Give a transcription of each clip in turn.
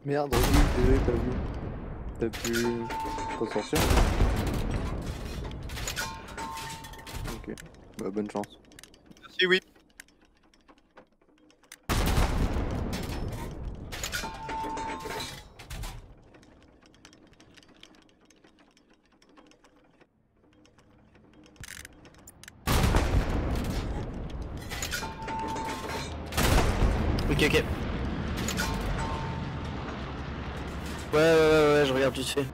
Merde, désolé, t'as vu. T'as pu t'en sortir? Ok, bah bonne chance. Merci, oui. Ok, ok. Ouais, je regarde vite fait.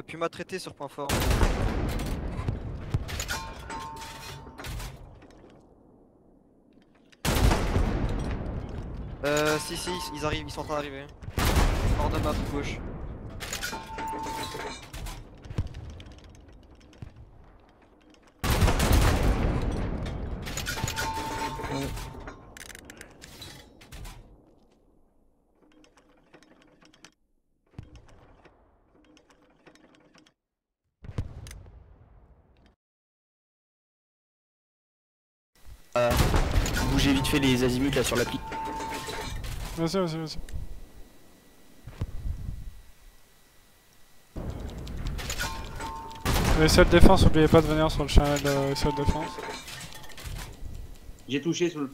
Puma traité sur point fort. Si, ils arrivent, ils sont en train d'arriver. Hors de map, gauche. Bougez vite fait les azimuts là sur l'appli. Vas-y. Les de défense, oubliez pas de venir sur le channel de de défense. J'ai touché sur le...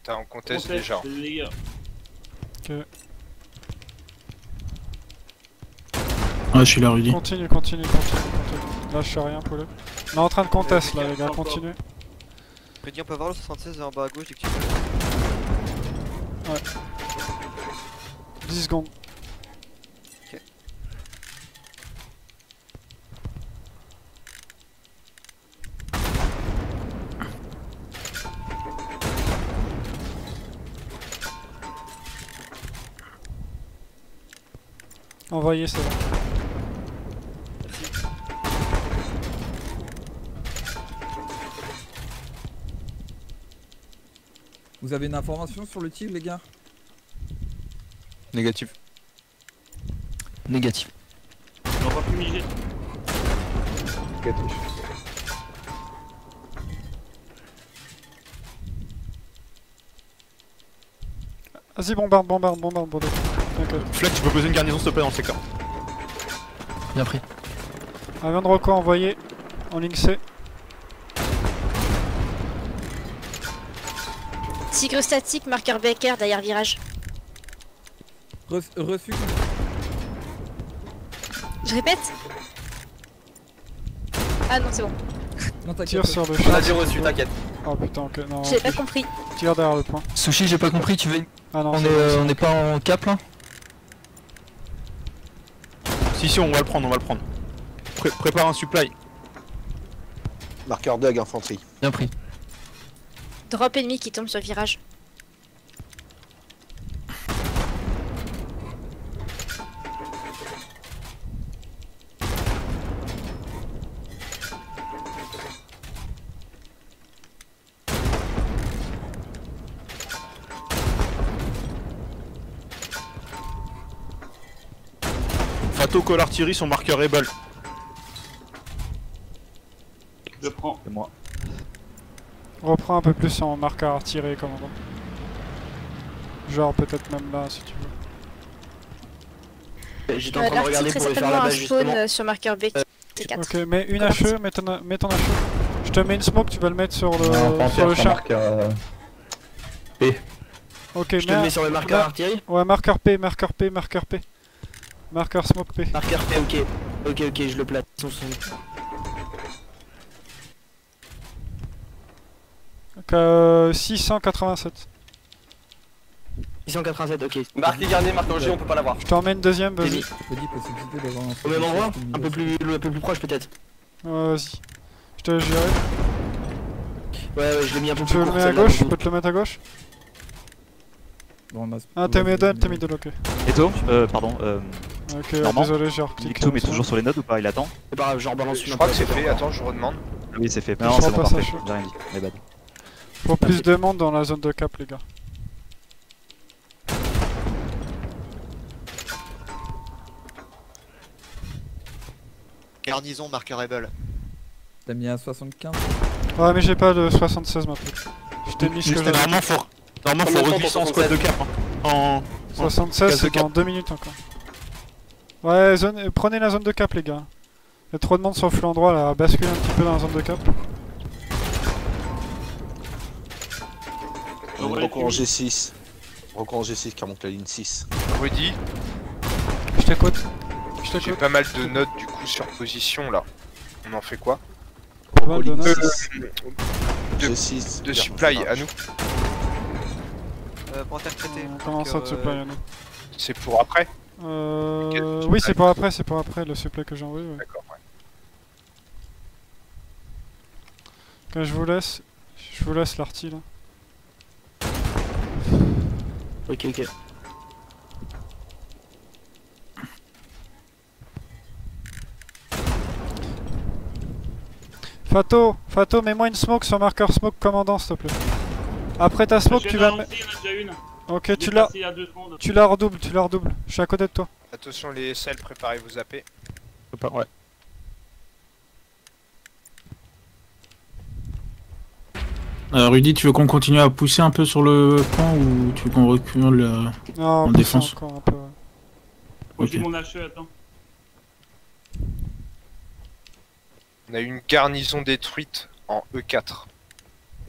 T'es en contest déjà. Les gars. Ok. Ah, je suis là, Rudy. Continue. Lâche rien, poulet. On est en train de contest là, les gars, continue. Rudy, on peut avoir le 76 en bas à gauche dès que tu veux. Ouais. 10 secondes. Ok. Envoyez, c'est bon. Merci. Vous avez une information sur le tigre, les gars? Négatif. Négatif. On va fumiger. Négatif. Vas-y, bombarde. T'inquiète. Flex, tu peux poser une garnison s'il te plaît dans le secteur. Bien pris. Avion de reco envoyé. En ligne C. Tigre statique, marqueur Baker derrière virage. Reçu. Je répète. Ah non, c'est bon. Non, t'inquiète. Tire sur le On chat. a dit reçu, t'inquiète. Oh putain, ok, non. J'ai pas compris. Tire derrière le point. Sushi, j'ai pas compris, tu veux. Ah non, On c'est bon, c'est est bon. pas en cap là? Si, on va le prendre, Prépare un supply. Marqueur Dog, infanterie. Bien pris. Drop ennemi qui tombe sur virage. Fato call artillerie, son marqueur Rebel. Je prends. C'est moi. Reprends un peu plus en marqueur artillerie, commandant. Genre peut-être même là si tu veux. J'étais en train de regarder L'article est pour les faire certainement là-bas un justement. spawn sur marqueur B4. Ok, mets une HE, mets ton HE. Je te mets une smoke, tu vas le mettre sur le champ. P. Ok, Je te le mets sur le marqueur artillerie. Ouais, marqueur P. Marqueur smoke P. Marqueur P, ok, je le place. 687. 687, ok. Marque les garniers, marque G, on peut pas l'avoir. Je t'en mets une deuxième, vas-y. Rudy, possibilité d'avoir un... Au même endroit? Un peu plus proche peut-être. Ouais, vas-y. Je te laisse gérer. Ouais, je l'ai mis un peu plus Tu veux le court, mettre à celle-là, gauche? Je du coup. peux te le mettre à gauche? Bon, on a- Ah, t'es middle, ok. Eto, pardon, Ok, Normand, désolé, j'ai repris. Nictum est toujours sur les nodes ou pas? Il attend? Bah, je rebalance une Je crois que c'est fait, attends, je redemande. Oui, c'est fait. Je Non, crois c'est bon, pas ça parfait. chaud. J'ai rien dit. Mais bad. Faut plus de monde dans la zone de cap, les gars. Garnison, marqueur Rebel. T'as mis à 75. Ouais, mais j'ai pas de 76 maintenant. Je t'ai mis ce que j'avais. Normalement, faut revisser en squad de cap. Hein. En 76, case de c'est cap. dans 2 minutes encore. Ouais, prenez la zone de cap, les gars. Y'a trop de monde sur le flanc droit là, basculez un petit peu dans la zone de cap. Recours en G6. Recours en G6 qui remonte la ligne 6. Rudy, Je t'écoute. j'ai pas mal de notes du coup sur position là. On en fait quoi? Pas mal de Euh, notes. G6. De supply à nous. Pour interpréter. Comment ça de supply à nous? C'est pour après? Oui, c'est pour après, le supply que j'ai envoyé. Ouais. D'accord, ouais. Quand je vous laisse l'arty là. Ok, ok. Fato, mets-moi une smoke sur marqueur smoke commandant s'il te plaît. Après ta smoke, tu vas me... Ok, tu la redoubles, Je suis à côté de toi. Attention les SL, préparez vos AP. Ouais. Rudy, tu veux qu'on continue à pousser un peu sur le point ou tu veux qu'on recule Non, en défense? encore un peu. Ok. Mon HE, attends. On a une garnison détruite en E4.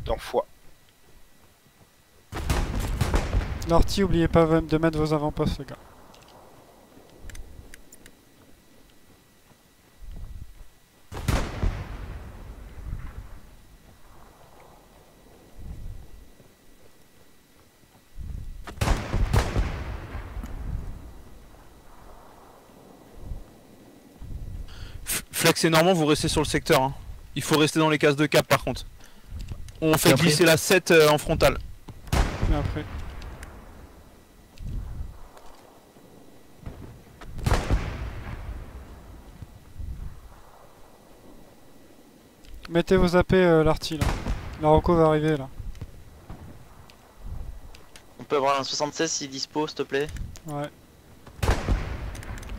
Dans foi. L'arty, oubliez pas de mettre vos avant-postes les gars. Flex et Normand, vous restez sur le secteur. Hein. Il faut rester dans les cases de cap par contre. On fait glisser la 7 en frontale. Et après. Mettez vos AP l'arty là. La Rocco va arriver là. On peut avoir un 76 s'il dispo, s'il te plaît. Ouais.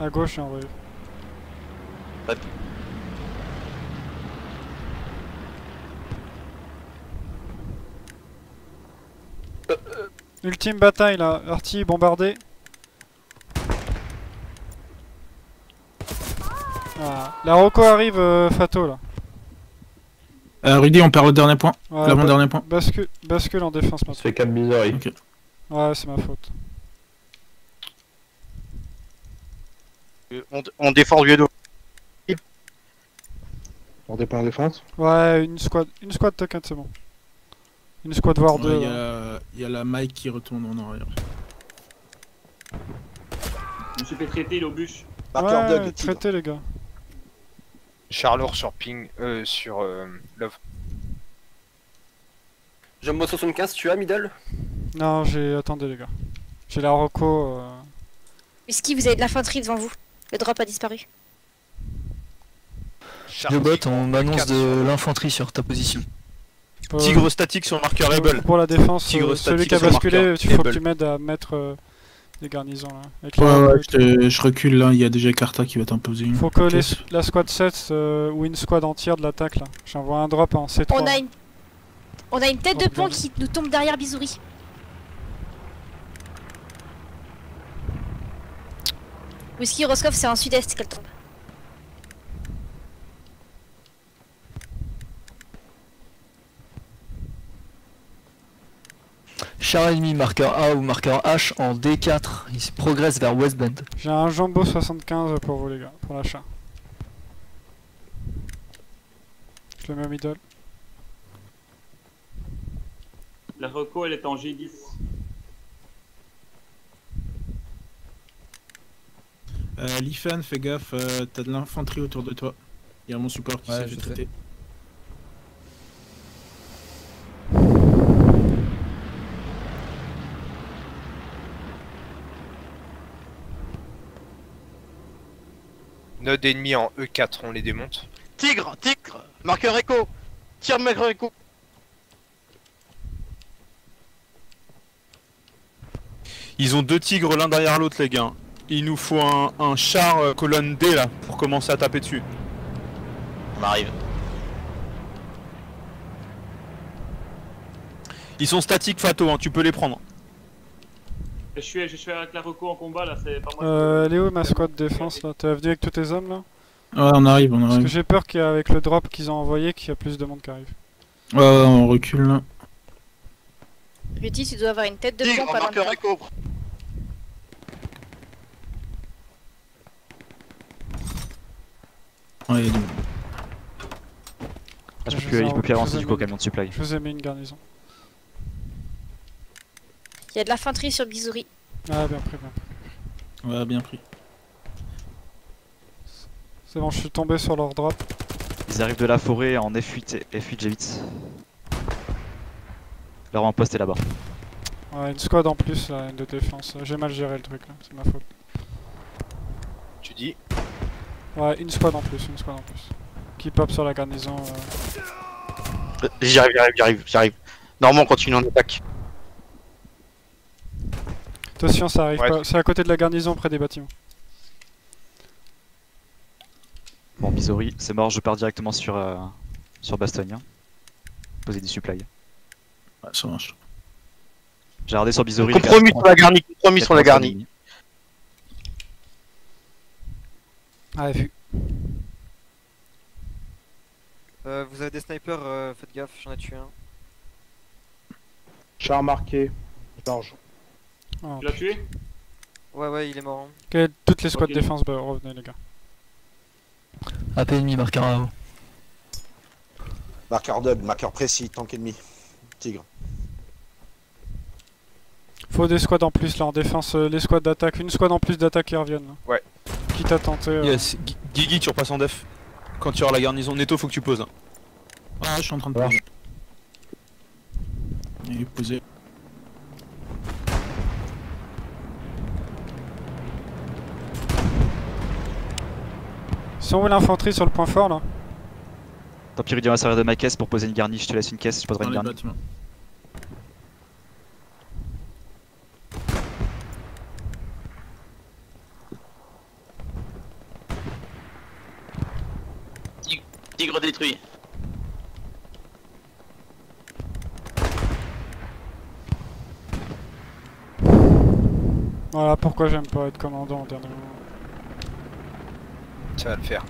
À gauche j'ai envoyé. Ouais. Ultime bataille là, arty bombardé. Ah. La Rocco arrive Fato là. Rudy, on perd le dernier point. Ouais, L'avant-dernier point. Bascule en défense maintenant. Ça fait 4 miseries. Ok. Ouais, c'est ma faute. On défend du dos. On dépend en défense. Ouais, une squad t'inquiète, c'est bon. Une squad voire deux. Il y a la Mike qui retourne en arrière. Je me suis fait traiter, il est au bûche. Ouais, traitez les gars. Charlotte sur ping, sur Love. Jumbo 75, tu as middle? Non, attendez les gars. J'ai la Rocco. Whisky, vous avez de l'infanterie devant vous. Le drop a disparu. Le bot, on m'annonce de l'infanterie sur ta position. Tigre statique sur le marqueur Rebel. Pour la défense, Tigre celui qui a statique sur basculé, marqueur il faut que Rebel. tu m'aides à mettre des garnisons là. Avec Je recule là, il y a déjà Carta qui va t'imposer une. Faut que caisse. la squad 7 ou une squad entière de l'attaque là. J'envoie un drop en C3. On a une tête de pont qui nous tombe derrière Bisouri. Whisky Roscoff, c'est en sud-est qu'elle tombe. Char ennemi marqueur A ou marqueur H en D4. Il se progresse vers West Bend. J'ai un Jumbo 75 pour vous les gars, pour l'achat. Je le mets au middle. La Reco, elle est en G10. Lifan, fais gaffe, t'as de l'infanterie autour de toi. Il y a mon support qui s'est fait traiter. Node ennemi en E4, on les démonte. Tigre, tigre, marqueur écho. Tire marqueur écho. Ils ont 2 tigres l'un derrière l'autre, les gars. Il nous faut un char colonne D là pour commencer à taper dessus. On arrive. Ils sont statiques, Fato, hein, tu peux les prendre. Je suis avec la reco en combat là, c'est pas moi. Elle est où ma squad de défense là? T'es venu avec tous tes hommes là? Ouais, on arrive, on Parce arrive. que j'ai peur qu'avec le drop qu'ils ont envoyé, qu'il y a plus de monde qui arrive. Ouais, on recule là. Rudy, tu dois avoir une tête de Tigre, pompe à marqueur l'entrée. écho. Ouais, il y a du- Je peux plus avancer du coup au camion de supply. Je vous ai mis une garnison. Il y a de l'infanterie sur Bizouri. Ah, bien pris, bien pris. Ouais, bien pris. C'est bon, je suis tombé sur leur drop. Ils arrivent de la forêt en F8 et F8 G8. Leur avant-poste est là-bas. Ouais, une squad en plus là, de défense. J'ai mal géré le truc là, c'est ma faute. Tu dis? Ouais, une squad en plus, une squad en plus. Qui pop sur la garnison. J'y arrive. Normalement, on continue en attaque. Attention, ça arrive Ouais. pas. C'est à côté de la garnison, près des bâtiments. Bon, Missouri, c'est mort, je pars directement sur Bastogne. Poser des supplies. Ouais, ça marche. J'ai regardé sur Missouri. Compromis sur la garnie, compromis sur la garnie. Ah, vu. Vous avez des snipers, faites gaffe, j'en ai tué un. Char marqué. Georges. Oh. Tu l'as tué? Ouais, il est mort. Ok, toutes les squads Ok. défense, bah revenez les gars. AP ennemi, marqueur AO. Marqueur double, marqueur précis, tank ennemi. Tigre. Faut des squads en plus là en défense, les squads d'attaque. Une squad en plus d'attaque qui reviennent là. Ouais. Quitte à tenter. Yes, Guigui, tu repasses en def. Quand tu auras la garnison Netto, faut que tu poses. Hein. Ah, je suis en train de poser. Il est posé. Ils sont où l'infanterie sur le point fort là? Tant pis, Rudy, on va servir de ma caisse pour poser une garnie. Je te laisse une caisse, je poserai Dans une les garnie. bâtiments. Tigre détruit. Voilà pourquoi j'aime pas être commandant en dernier moment. Ça va le faire.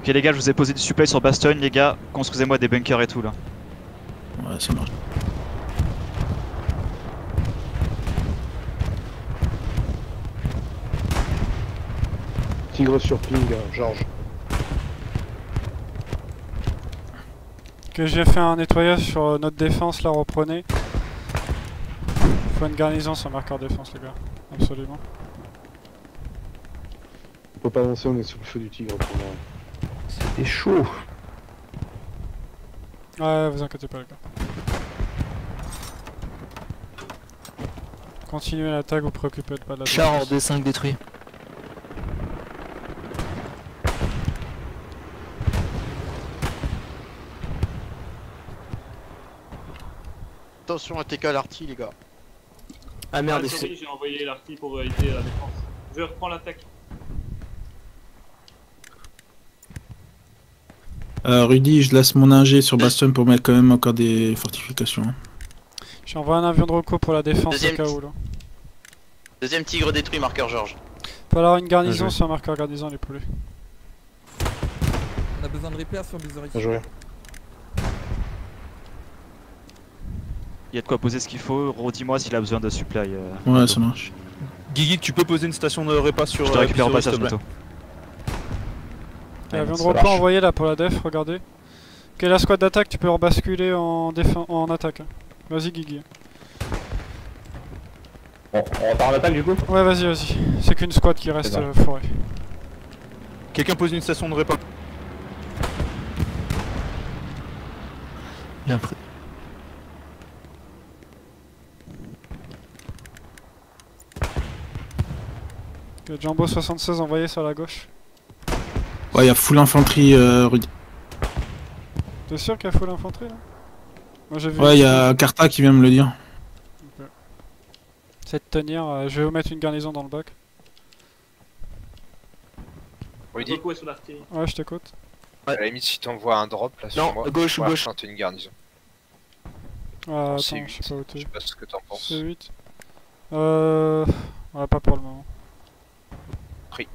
Ok les gars, je vous ai posé du supply sur Bastogne, les gars. Construisez-moi des bunkers et tout là. Ouais, ça marche. Tigre sur ping, Georges. Ok, j'ai fait un nettoyage sur notre défense là, reprenez. Faut une garnison sur marqueur défense les gars, absolument. On peut pas avancer, on est sous le feu du tigre pour moi. C'était chaud. Ouais, vous inquiétez pas les gars. Continuez l'attaque, vous préoccupez pas de la Char en défense. D5 détruit. Attention à TK l'arty, les gars. Ah merde, Ah, sorry, j'ai envoyé l'arty pour aider la défense. Je reprends l'attaque. Rudy, je laisse mon ingé sur Bastion pour mettre quand même encore des fortifications. hein. J'envoie un avion de reco pour la défense Deuxième au cas où là. Deuxième tigre détruit, marqueur Georges. Faut alors une garnison Bien joué. sur marqueur garnison les poulets. On a besoin de repairs sur Bizouri. Bien joué. Il y a de quoi poser ce qu'il faut. Redis-moi s'il a besoin de supply. Ouais, ça marche. Guigui, tu peux poser une station de repas sur. Je te récupère au Bizouri, s'il passage te plaît. bientôt. L'avion de ça repas marche. envoyé là pour la def, regardez. Ok, la squad d'attaque, tu peux rebasculer en attaque. Vas-y Guigui. On repart en attaque du coup? Ouais, vas-y. C'est qu'une squad qui reste bon. forêt. Quelqu'un pose une station de repas. Bien pris. Ok, Jumbo 76 envoyé sur la gauche. Ouais, y'a full infanterie, Rudy. T'es sûr qu'il y a full infanterie là? Moi j'ai vu. Ouais, y'a Carta qui vient me le dire. Ok. C'est de tenir, je vais vous mettre une garnison dans le bac. Rudy, Rocco est sur l'artillerie. Ouais, je t'écoute. à la limite, si t'envoies un drop là sur Non, moi, gauche, je vais gauche. chanter une garnison. Attends, je C8. sais pas où Je t'es. sais pas ce que t'en penses. C8. Ouais, pas pour le moment. Pris.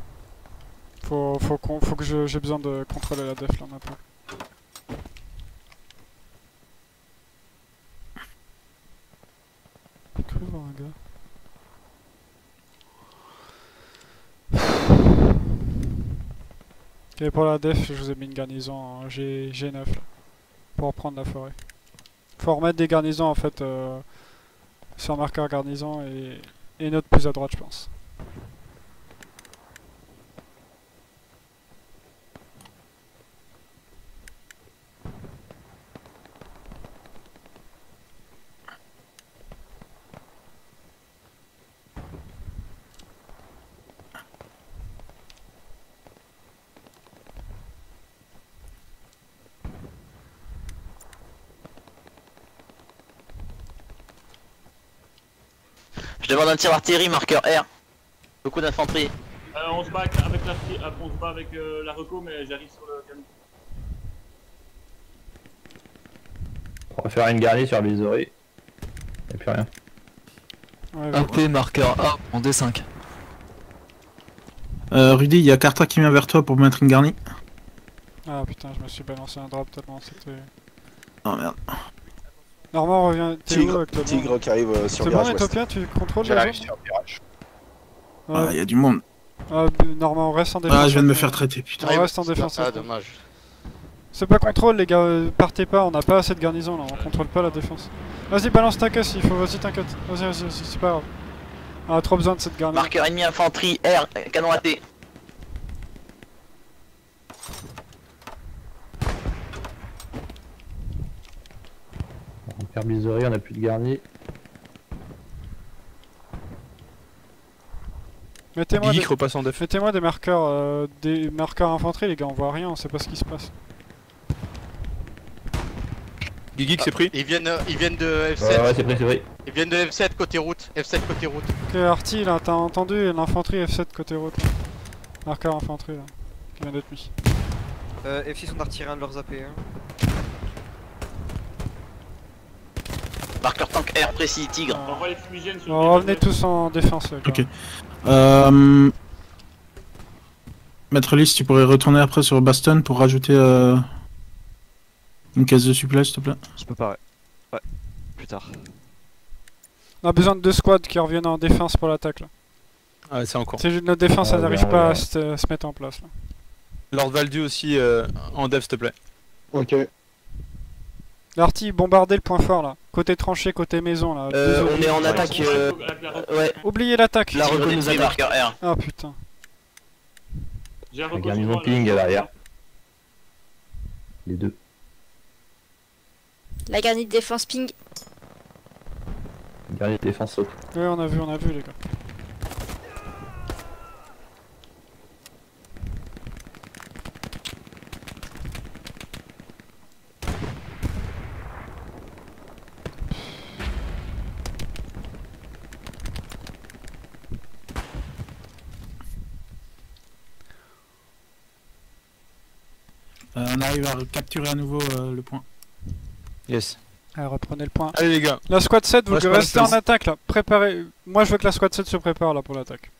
Faut que j'ai besoin de contrôler la def là maintenant. J'ai cru voir un gars. Ok, pour la def, je vous ai mis une garnison en G9 là, pour reprendre la forêt. Faut remettre des garnisons en fait sur marqueur garnison et une autre plus à droite, je pense. Je demande un tir artillerie, marqueur R. Beaucoup d'infanterie. On se bat avec l'artillerie, on se bat avec la reco, mais j'arrive sur le canon. On va faire une garnie sur Bizory. Y'a plus rien. Ouais, AP marqueur A en D5. Rudy, y'a Carta qui vient vers toi pour mettre une garnie. Ah putain, je me suis balancé un drop tellement c'était... Oh merde. Normand revient, t'es où avec le Tigre qui arrive sur c'est virage bon, ouest. Ethiopia, tu contrôles la J'arrive zone? sur virage. Ah, y'a du monde. Normand, on reste en défense. Ah, je viens de me faire traiter, putain. On reste en défense. Ah, dommage. C'est pas contrôle les gars, partez pas, on n'a pas assez de garnison là, on contrôle pas la défense. Vas-y, balance ta caisse, il faut, vas-y, t'inquiète. Vas-y, c'est pas grave. On a trop besoin de cette garnison. Marqueur ennemi infanterie R, canon raté. On perd Bizory, on a plus de garni. Mettez-moi Geek repasse en def. des marqueurs infanterie les gars, on voit rien, on sait pas ce qui se passe. Geek c'est pris. Ils viennent de F7. Ouais, c'est pris, c'est pris. Ils viennent de F7 côté route. F7 côté route. Ok, Arty là, t'as entendu l'infanterie F7 côté route là. Marqueur infanterie là, qui vient d'être mis. F6 on a retiré un de leurs AP. Hein. Marqueur tank R précis, tigre. On envoie les fumigènes sur Bon, revenez tous en défense les gars. Ok. Maître Lys, tu pourrais retourner après sur Baston pour rajouter une caisse de supplément s'il te plaît. Je peux pas, ouais. Plus tard. On a besoin de 2 squads qui reviennent en défense pour l'attaque là. Ah, c'est encore. C'est juste notre défense, elle n'arrive bien, pas bien. à se mettre en place là. Lord Valdu aussi en dev s'il te plaît. Ok. L'arty, bombardez le point fort là. Côté tranché, côté maison là. On est en attaque. Ouais. Oubliez l'attaque. La reco nous attaque. Marqueur R. Ah putain. J'ai un La reco garnison sur ping derrière. Les deux. La garnie de défense ping. Garni de défense saute. Ouais, on a vu les gars. On arrive à capturer à nouveau le point. Yes. Allez, reprenez le point. Allez les gars. La squad 7, vous Ouais, restez en space. attaque là. Préparez. Moi je veux que la squad 7 se prépare là pour l'attaque.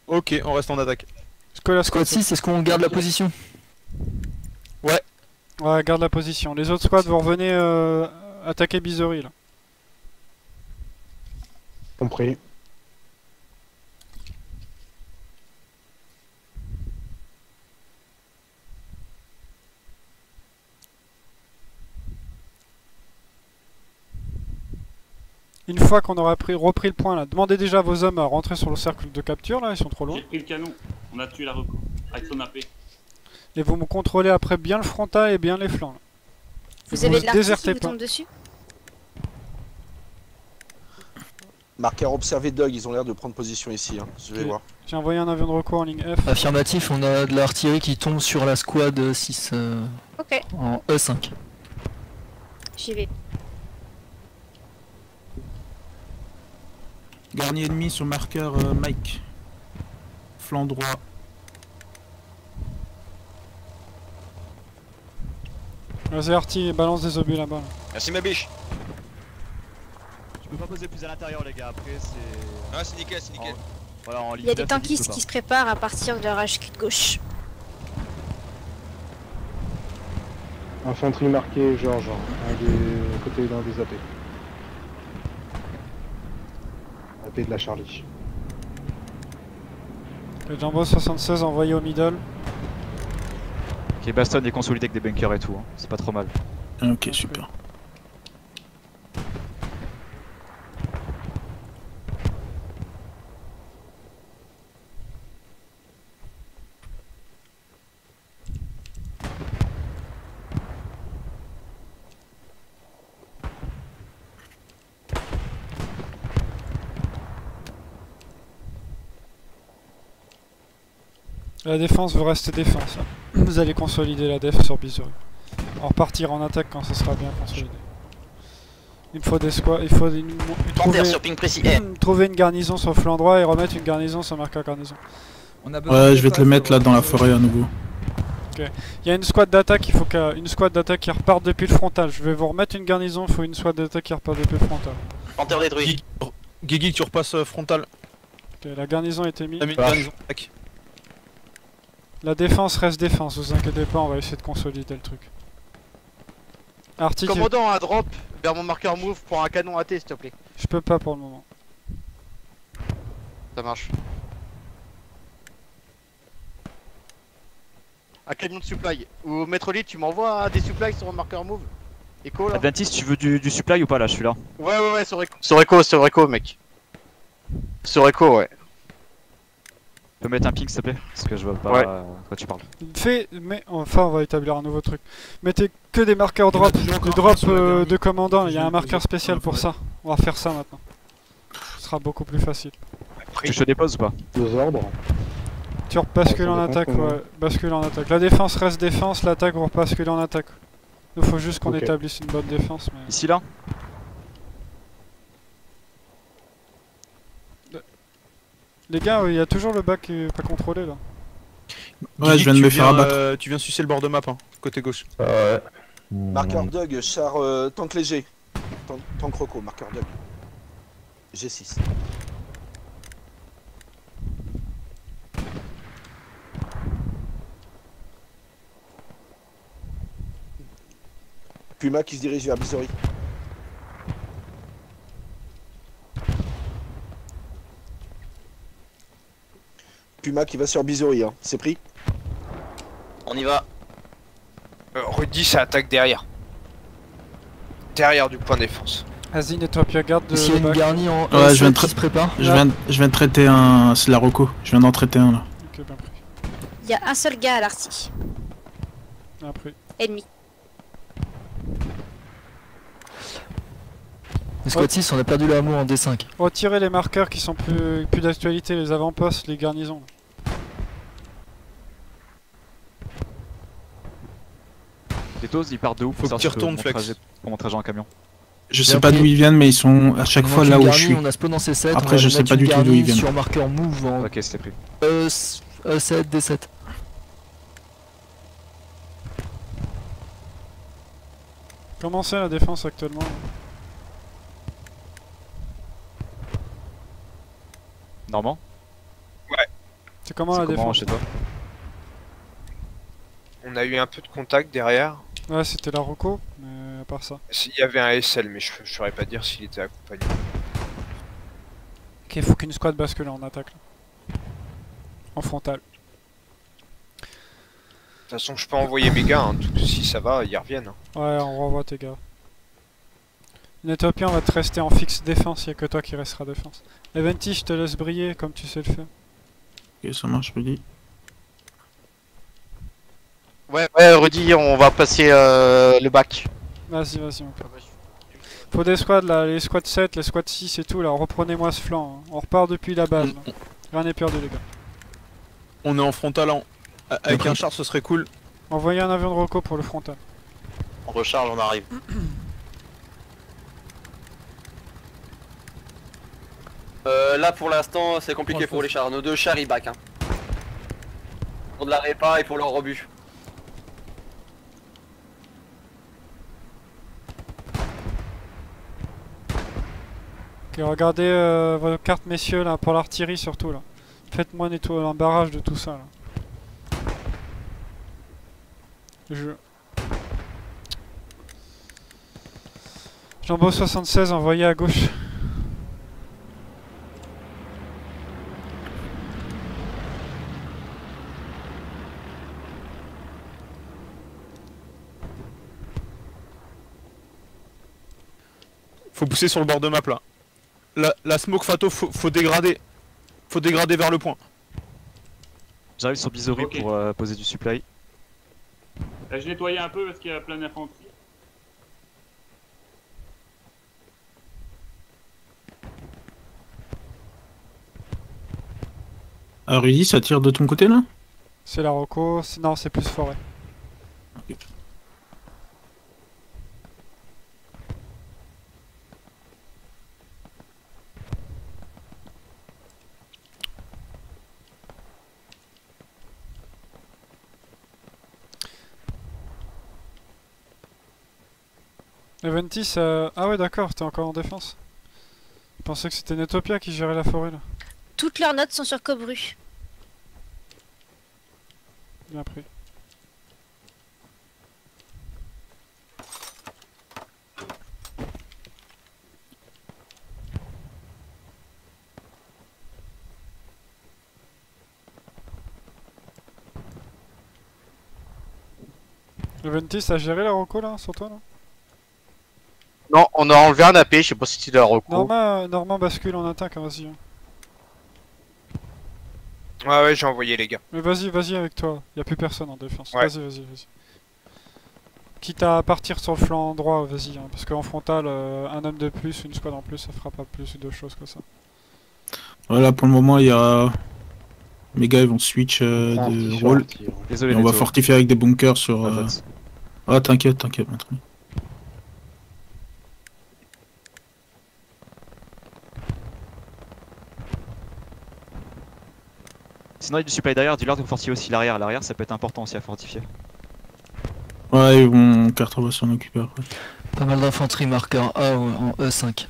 Ok, on reste en attaque. Est-ce que la Squad 6, est-ce qu'on garde la position? Ouais. Ouais, garde la position. Les autres squads, vous revenez attaquer Bizory là. Compris. Une fois qu'on aura repris le point là, demandez déjà à vos hommes à rentrer sur le cercle de capture là, ils sont trop loin. J'ai pris le canon. On a tué la reco. Avec son AP. Et vous me contrôlez après bien le frontal et bien les flancs là. Vous avez de l'artillerie qui désertez vous pas. tombe dessus? Marqueur observé Doug, ils ont l'air de prendre position ici, hein. Je vais Ok. voir. J'ai envoyé un avion de recours en ligne F. Affirmatif, on a de l'artillerie qui tombe sur la squad 6 Ok, en E5. j'y vais. Garni ennemi sur marqueur Mike. Flanc droit. Vas-y Arty, balance des obus là-bas. Là. Merci ma biche. Je peux pas poser plus à l'intérieur, les gars. Après, c'est. Ah, c'est nickel, c'est nickel. Voilà, en Il y a des tankistes qui se préparent à partir de la HQ de gauche. Infanterie marquée, Georges, un des côtés dans des AP. AP de la Charlie. Le Jumbo 76 envoyé au middle. Ok, Baston est consolidé avec des bunkers et tout, hein. C'est pas trop mal. Ok, super. La défense veut rester défense. Hein. Vous allez consolider la def sur Bisouri. On repartira en attaque quand ce sera bien consolidé. Il faut des squads, il faut Panthère sur ping précis. trouver une garnison sur le flanc droit et remettre une garnison sur marqueur garnison. Ouais, je vais te le mettre là dans la forêt à nouveau. Ok. Il y a une squad d'attaque, il faut une squad d'attaque qui reparte depuis le frontal. Je vais vous remettre une garnison, il faut une squad d'attaque qui reparte depuis le frontal. Panthère détruit. Guigui, tu repasses frontal. Ok, la garnison a été mise. T'as mis une garnison. Tac. La défense reste défense, vous inquiétez pas, on va essayer de consolider le truc. Arctic, Commandant, un drop vers mon marqueur move pour un canon AT, s'il te plaît. je peux pas pour le moment. Ça marche. Un camion de supply. Ou Metrolite, tu m'envoies des supplies sur mon marqueur move. Echo là. Adventiste, tu veux du supply ou pas là, je suis là. Ouais, sur Echo, mec. Sur Echo, ouais. Tu peux mettre un ping s'il te plaît? Parce que je vois pas Ouais. de quoi tu parles. Enfin, on va établir un nouveau truc. Mettez que des marqueurs drop, des drops de commandant, il y a un marqueur spécial pour ça. On va faire ça maintenant. Ce sera beaucoup plus facile. Tu te déposes ou pas? Deux ordres. Tu rebascules Ça en dépend attaque, comment. ouais. Bascule en attaque. La défense reste défense, l'attaque vous rebasculez en attaque. Il faut juste qu'on Ok. établisse une bonne défense. Mais... Ici là? Les gars, il y a toujours le bac qui est pas contrôlé là. Ouais, Guigui, je viens de tu me faire abattre. Tu viens sucer le bord de map, hein, côté gauche. Ouais. Marqueur Doug, char tank léger. Tank Rocco, marqueur Doug. G6. Puma qui se dirige vers Bisouri. Puma qui va sur Bisouri, hein. C'est pris. On y va. Rudy, ça attaque derrière. Derrière du point défense. Vas-y, nettoie puis garde de. S'il y a une garnie en Ouais, je viens de qui se prépare. Je viens de traiter un. C'est la Rocco. Je viens d'en traiter un là. Ok, bien pris. Il y a un seul gars à l'arty. Bien pris. Ennemi. Les squad 6, on a perdu le hameau en D5. Retirez les marqueurs qui sont plus d'actualité, les avant-postes, les garnisons. Les doses ils partent de où Faut que tu retournes, Flex. Pour mon trajet en camion. Je sais pas d'où ils viennent, mais ils sont à chaque fois là où je suis. On a spawn en C7. Après, je sais pas du tout d'où ils viennent. Sur marqueur move en Ok, c'était pris. E7, D7. Comment c'est la défense actuellement? Normand? C'est comment la Comment défense? chez toi? On a eu un peu de contact derrière. Ouais, c'était la Rocco, mais à part ça. Il y avait un SL, mais je saurais pas dire s'il était accompagné. Ok, faut qu'une squad bascule en attaque. Là. En frontal. De toute façon, je peux envoyer mes gars, hein, si ça va, ils reviennent. hein. Ouais, on renvoie tes gars. Netopia, on va te rester en fixe défense, y'a que toi qui restera défense. Eventi, je te laisse briller comme tu sais le faire. Ok, ça marche, je me dis. Ouais, Rudy, on va passer le bac. Vas-y, mon pote. Faut des squads là, les squads 7, les squads 6 et tout là, reprenez-moi ce flanc. Hein. On repart depuis la base. Là. Rien n'est perdu les gars. On est en frontal avec un char, ce serait cool. Envoyez un avion de reco pour le frontal. On recharge, on arrive. Là pour l'instant c'est compliqué pour les chars, nos 2 chars ils back hein. Pour de la répa et pour leur rebut. Ok, regardez vos cartes messieurs là, pour l'artillerie surtout là. Faites-moi nettoyer un barrage de tout ça là. Jambo 76 envoyé à gauche. Faut pousser sur le bord de map là. La smoke Fato, faut dégrader. Faut dégrader vers le point. J'arrive sur Bizori Ok. pour poser du supply. Je nettoyais un peu parce qu'il y a plein d'infanterie. Ah, Rudy, ça tire de ton côté là? C'est la reco, non c'est plus forêt. Ok. Eventis, ah ouais d'accord, t'es encore en défense. Je pensais que c'était Netopia qui gérait la forêt là. Toutes leurs notes sont sur Cobru. Bien pris. Eventis a géré la reco là sur toi là? Non, on a enlevé un AP, je sais pas si tu l'as recours. Normand bascule en attaque, hein, vas-y. Hein. Ouais, j'ai envoyé les gars. Mais vas-y avec toi, y'a plus personne en défense. Ouais. Vas-y. Quitte à partir sur le flanc droit, vas-y, hein, parce qu'en frontal, un homme de plus, une squad en plus, ça fera pas plus de choses que ça. Voilà, pour le moment, il y a. Mes gars, ils vont switch de rôle. Désolé, Et on va Neto. fortifier avec des bunkers sur. Ah, t'inquiète, maintenant. Sinon il y a du supply derrière, dis-leur de fortifier aussi l'arrière. L'arrière ça peut être important aussi à fortifier. Ouais, ils vont. Carter va s'en occuper après. Pas mal d'infanterie marqueur A en E5.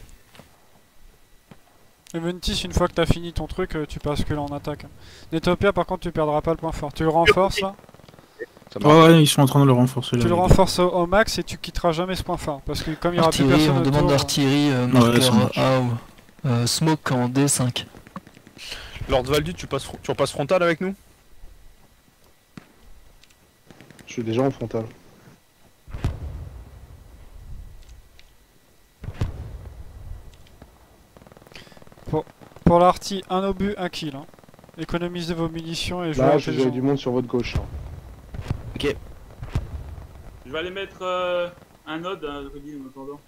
Eventis, une fois que t'as fini ton truc, tu bascules en attaque. Netopia, par contre, tu perdras pas le point fort. Tu le renforces là. Ouais, ils sont en train de le renforcer là. Tu le renforces au max et tu quitteras jamais ce point fort. Parce que comme il y aura plus Artillerie, personne on demande autour, d'artillerie ça marqueur marche. A ou smoke en D5. Lord Valdu, tu repasses frontal avec nous? Je suis déjà en frontal. Pour l'arty, un obus, un kill. Hein. Économisez vos munitions et jouez Là, intelligent. j'ai du monde sur votre gauche. Hein. Ok. Je vais aller mettre un node, Rudy, en attendant.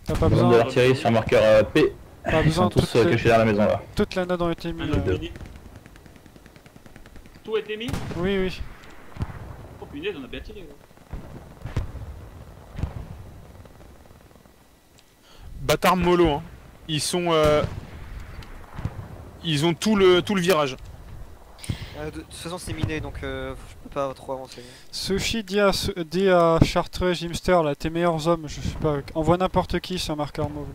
T'as pas On besoin. de l'artillerie sur marqueur P. Pas Ils besoin sont de tous cachés dans la maison là. Toutes les nodes ont été mises. Un node, Rudy. Tout a été mis? Oui. Oh punaise, on a bien tiré. Gros. Bâtard mollo, hein. Ils sont. Ils ont tout le virage. De toute façon c'est miné donc je peux pas trop avancer. Sushi dis à Chartreux, Jimster, là, tes meilleurs hommes, je sais pas, envoie n'importe qui sur marqueur move.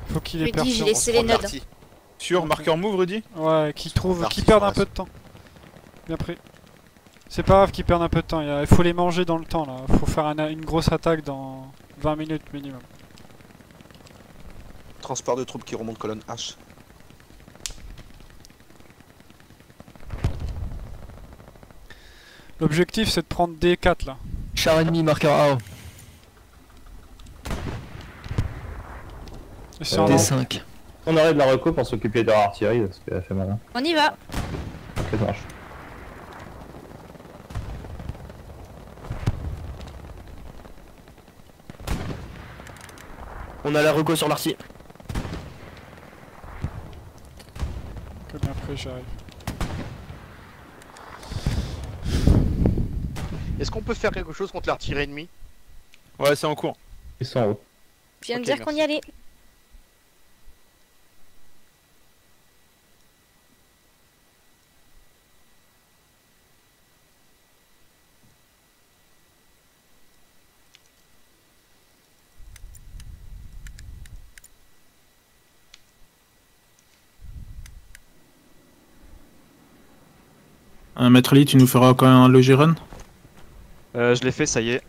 Faut qu'il ait Rudy, j'ai personne. laissé les nodes. Sur marqueur move, Rudy? Ouais, qui Parti perdent sur un la peu de temps. Bien pris. C'est pas grave qu'ils perdent un peu de temps, il faut les manger dans le temps là. Faut faire une grosse attaque dans 20 minutes minimum. Transport de troupes qui remonte colonne H. L'objectif c'est de prendre D4 là. Char ennemi marqueur A. Et c'est en D5. On arrête de la reco pour s'occuper de leur artillerie parce qu'elle fait mal. Hein. On y va. Ok, ça marche. On a la reco sur l'arty. Comme après j'arrive. Est-ce qu'on peut faire quelque chose contre l'artillerie ennemie? Ouais, c'est en cours. Ils sont en haut. Je viens de Ok, dire qu'on y merci. allait. Maître Lee, tu nous feras quand même un logis run? Je l'ai fait, ça y est.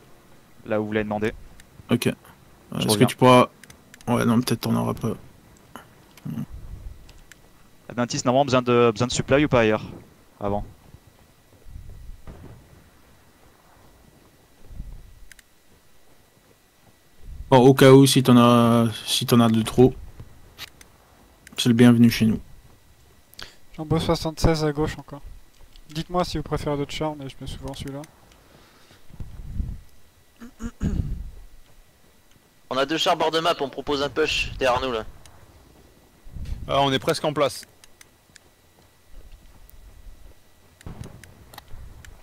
Là où vous l'avez demandé. Ok. Est-ce que reviens. tu pourras... Ouais, non, peut-être on aura pas... Adventis, normalement besoin de supply ou pas ailleurs? Avant. Bon, au cas où, si t'en as de trop, c'est le bienvenu chez nous. J'en bosse 76 à gauche encore. Dites-moi si vous préférez d'autres chars, mais je mets souvent celui-là. On a 2 chars bord de map, on propose un push derrière nous là. Ah, on est presque en place.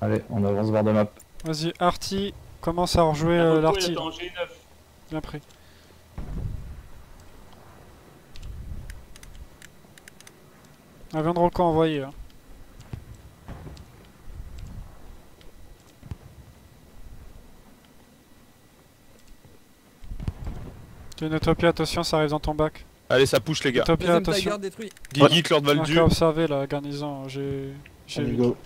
Allez, on avance vers de map. Vas-y, Arty, commence à rejouer La reco, l'arty. elle est en G9. Bien pris. Avion de Rolco envoyé. Hein. Ok, Notopia, attention, ça arrive dans ton bac. Allez, ça push les gars. Notopia, Deuxième attention. Tiger détruit. Gigit, Lord Valdu. Marqueur observé la garnison, j'ai vu. Go.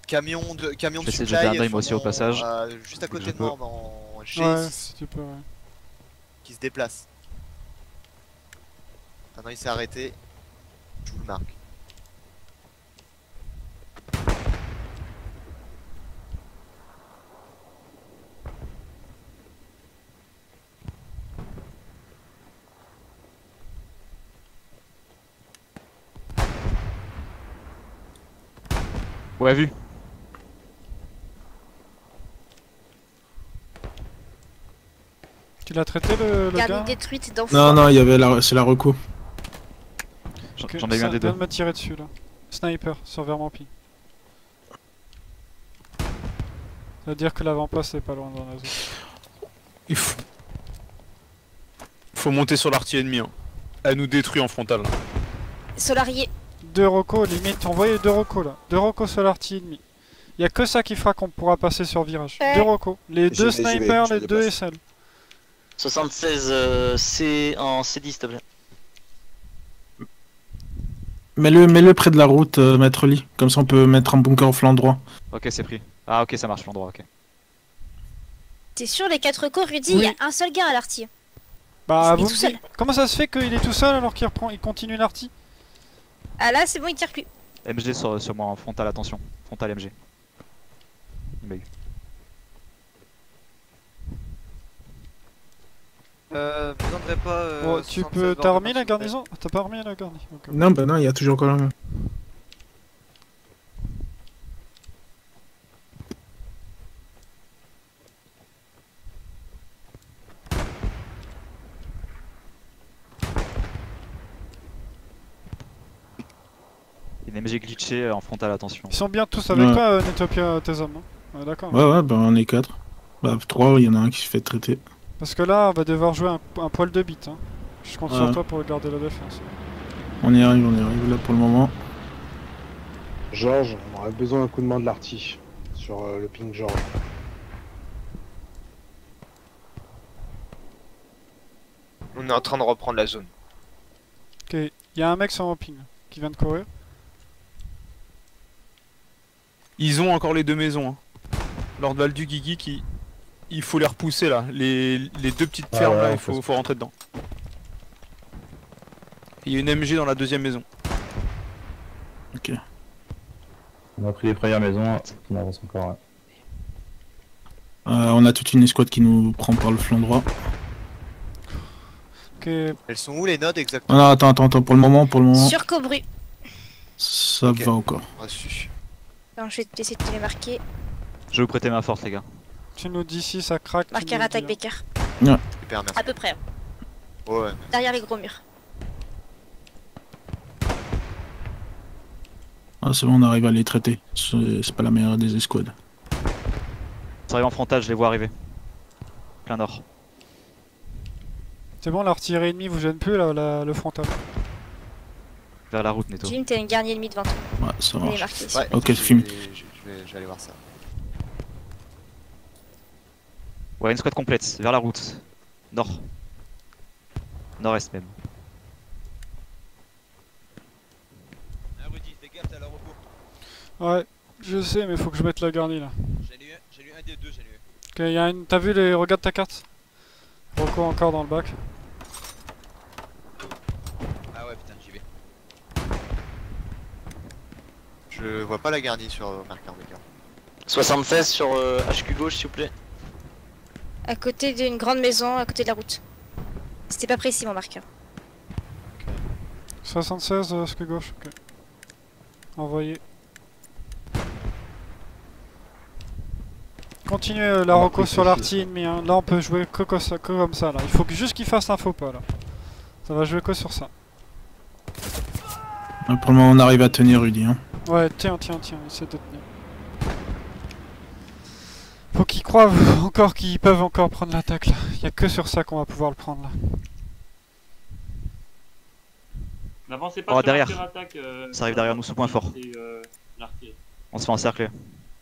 Camion de Je vais essayer de supply jeter un œil sur moi aussi au mon- passage. juste à côté Je de moi peux. en Ouais, G6 si tu peux, ouais. qui se déplace. Maintenant il s'est arrêté. Je vous le marque. Ouais, vu. Tu l'as traité le Garde gars détruite dans Non, non, il y avait la... c'est la reco. Ok, J'en ai eu un des deux. Viens de me tirer dessus là. Sniper sur Vermampi. Ça veut dire que l'avant-poste est pas loin dans la zone. Il faut monter sur l'artillerie ennemie. Hein. Elle nous détruit en frontal. Solarié. 2 rocos, limite, envoyez 2 rocos là. 2 rocos sur l'arty ennemi. Y a que ça qui fera qu'on pourra passer sur virage. 2 rocos. Les 2 snipers, les 2 SL. 76 C en C10 s'il te plaît. Mets-le près de la route, Maître Lee. Comme ça on peut mettre un bunker au flanc droit. Ok, c'est pris. Ah, ok, ça marche l'endroit, ok. T'es sûr les 4 recos, Rudy, il y a un seul gars à l'arty. Bah, Il est vous tout me seul. dites, comment ça se fait qu'il est tout seul alors qu'il reprend, il continue l'arty? Ah là, c'est bon, il tire plus. MG sur moi en frontal, attention. Frontal MG. Il m'a eu. Vous viendrez pas. Bon, tu peux. T'as remis la garnison? T'as pas remis la garnison? Ok. Non, bah non, il y a toujours quand même. Il est MG glitché en frontal, attention. Ils sont bien tous avec Ouais. toi, Netopia, tes hommes. Hein, ouais, d'accord. Ouais, bah on est 4. Bah 3, il y en a un qui se fait traiter. Parce que là, on va devoir jouer un poil de bite. Hein. Je compte sur Ouais. toi pour garder la défense. On y arrive là pour le moment. Georges, on aurait besoin d'un coup de main de l'arty sur le ping Georges. On est en train de reprendre la zone. Ok, y a un mec sur mon ping qui vient de courir. Ils ont encore les 2 maisons. Hein. Lord Valdu, Gigi, qui... il faut les repousser là. Les 2 petites Ah fermes ouais, là, on il faut fait- rentrer dedans. Il y a une MG dans la 2ème maison. Ok. On a pris les premières maisons, on avance encore. Ouais. On a toute une escouade qui nous prend par le flanc droit. Ok, Ok. Elles sont où les nodes exactement? Non, attends, pour le moment. Sur Cobru. Ça va encore. Reçu. Non, je vais essayer de te les marquer. Je vais vous prêter ma force, les gars. Tu nous dis si ça craque. Marqueur attaque Becker. Ouais. Super, merci. À peu près. Hein. Ouais. Derrière les gros murs. Ah, c'est bon, on arrive à les traiter. C'est pas la meilleure des escouades. Ça arrive en frontal, je les vois arriver. Plein nord. C'est bon, l'artillerie ennemie vous gêne plus là, le frontal. Vers la route, Netto. Jim, t'as une garnie ennemie devant toi. Ouais, ça Elle est marche. marquée ici. Ouais, Ok, film. Je vais aller voir ça. Ouais, une squad complète, vers la route. Nord. Nord-est même. Rudy, fais gaffe, t'as la repos. Ouais, je sais, mais faut que je mette la garnie là. J'ai lu un des deux, j'ai lu. Ok, y a une. T'as vu les. Regarde ta carte. Rocco encore dans le bac. Ah ouais, putain, j'y vais. Je vois pas la garnie sur marqueur Becker. 76 sur HQ gauche, s'il vous plaît. À côté d'une grande maison, à côté de la route. C'était pas précis mon marqueur. 76 ce que gauche, ok. Envoyé. Continuez la Rocco sur l'artille ennemie, hein. Là on peut jouer que comme ça là. Il faut juste qu'il fasse un faux pas là. Ça va jouer que sur ça. Pour le moment, on arrive à tenir Rudy. Hein. Ouais, tiens, essaie de tenir. Faut qu'ils croient encore qu'ils peuvent encore prendre l'attaque là. Y a que sur ça qu'on va pouvoir le prendre là. N'avancez pas Oh, sur derrière. attaque, Ça arrive derrière nous sous point fort. l'artillerie. On se fait encercler.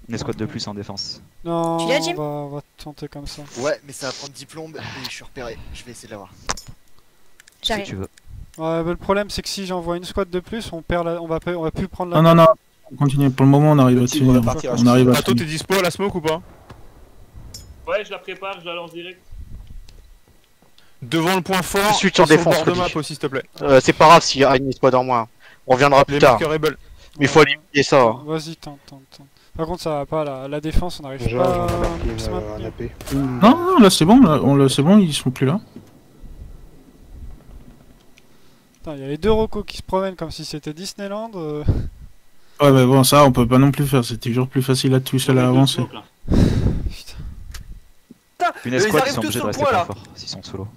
Une escouade de plus en défense. Non, Tu l'as, Jim? on va tenter comme ça. Ouais, mais ça va prendre 10 plombes et je suis repéré. Je vais essayer de l'avoir. Si J'arrive. tu veux. Ouais, bah, le problème c'est que si j'envoie une squad de plus, on va plus prendre la. Non, on continue. Pour le moment, on arrive à petit, on tenir. va partir à On arrive à Pato, t'es tenir. dispo à la smoke ou pas? Ouais, je la prépare, je la lance direct. Devant le point fort, Je suis sur sur le défense, bord de Rudy. map aussi, s'il te plaît. C'est pas grave s'il y a une escouade en moins. On reviendra plus Les tard. marqueurs rebels. Mais il faut éliminer ça. Hein. Vas-y, tente. Par contre, ça va pas, la défense, on n'arrive pas à se maintenir. Non, là c'est bon, c'est bon, ils sont plus là. Putain, il y a les deux Rocco qui se promènent comme si c'était Disneyland. Ouais, mais bon, ça on peut pas non plus faire, c'est toujours plus facile à tout seul à avancer. Une escouade, ils sont obligés de rester point fort s'ils sont solo.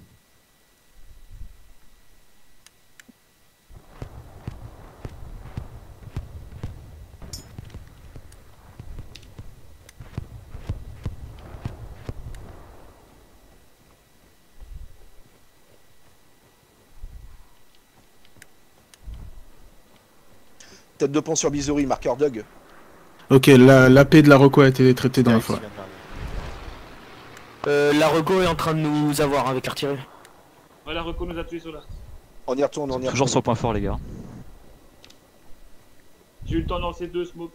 Tête de pont sur Bizouri, marqueur Doug. Ok, l'AP de la Rocco a été traitée dans la forêt. La Rocco est en train de nous avoir avec l'artillerie. Ouais, la Reco nous a tués sur l'artillerie. On y retourne, on y Toujours retourne. sur le point fort, les gars. J'ai eu le temps de lancer 2 smokes.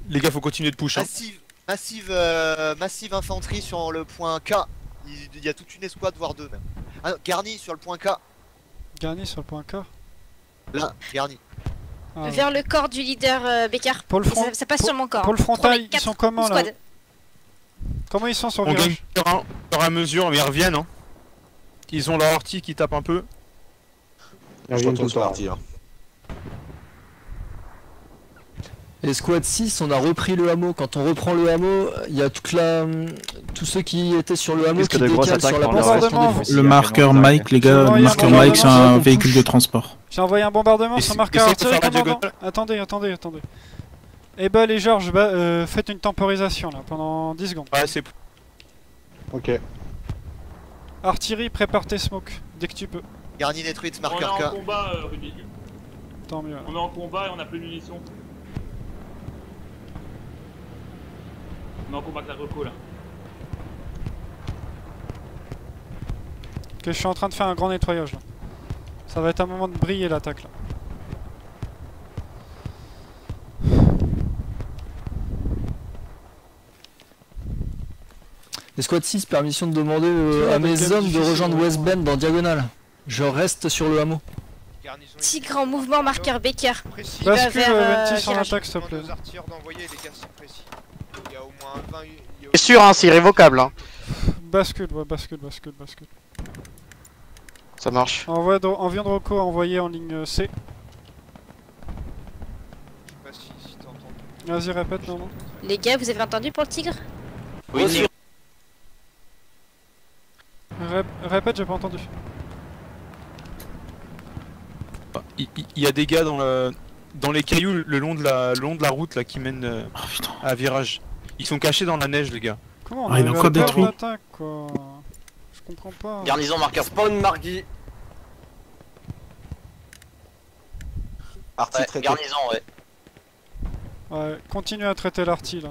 Les gars, faut continuer de push. Hein. Massive infanterie sur le point K. Il y a toute une escouade, voire deux même. Ah non, garni sur le point K. Garni sur le point K. Là, garni. Ah, Vers le corps du leader Becker. Pour le front, ça passe sur mon corps. Pour le frontal, ils sont comment là? Squad. Comment ils sont sur le On gagne virage? au fur et à mesure, mais ils reviennent. Hein. Ils ont leur ortie qui tape un peu. Je retourne sur l'artille. Hein. Et Squad 6, on a repris le hameau. Quand on reprend le hameau, il y a tous ceux qui étaient sur le hameau Risque qui de grosses décalent sur attaques la par le position reste. défensive. Le marqueur Mike, les gars, le marqueur envoyé un Mike, c'est bombardement, un on véhicule pousse. de transport. J'ai envoyé un bombardement Et sur c'est- marqueur essaye de artillerie, faire la commandant. Attendez. Ebel et Georges, faites une temporisation là pendant 10 secondes. Ouais, c'est. Ok. Artillerie, prépare tes smokes dès que tu peux. Garni détruite, On est marqueur en K. combat, Rudy. Tant mieux. On est en combat et on a plus de munitions. On est en combat avec la Reco là. Ok, je suis en train de faire un grand nettoyage là. Ça va être un moment de briller l'attaque là. Escouade 6, permission de demander Tu à as mes des hommes de difficiles, rejoindre ouais. West Bend en diagonale. Je reste sur le hameau. Garnison Tigre en mouvement, marqueur Baker. précis. Il va Bascule vers Venti sur virage. l'attaque, s'il te plaît. Demande aux artilleurs d'envoyer des garçons précis. Il y a au moins 20. il y a- C'est sûr, hein, c'est irrévocable. Hein. Bascule. Ça marche. On vient de Rocco envoyé en ligne C. Je sais pas si t'as entendu. Vas-y, répète, non. Les gars, vous avez entendu pour le tigre? Reçu. Répète, j'ai pas entendu. Il y a des gars dans les cailloux le long de la route là qui mène à virage. Ils sont cachés dans la neige, les gars. Comment on Ah, il a arrive encore à perdre détruit. l'attaque, quoi? Je comprends pas. Garnison marqueur spawn Margui. Arty Ouais, traité. garnison, ouais. Ouais, continuez à traiter l'arty là.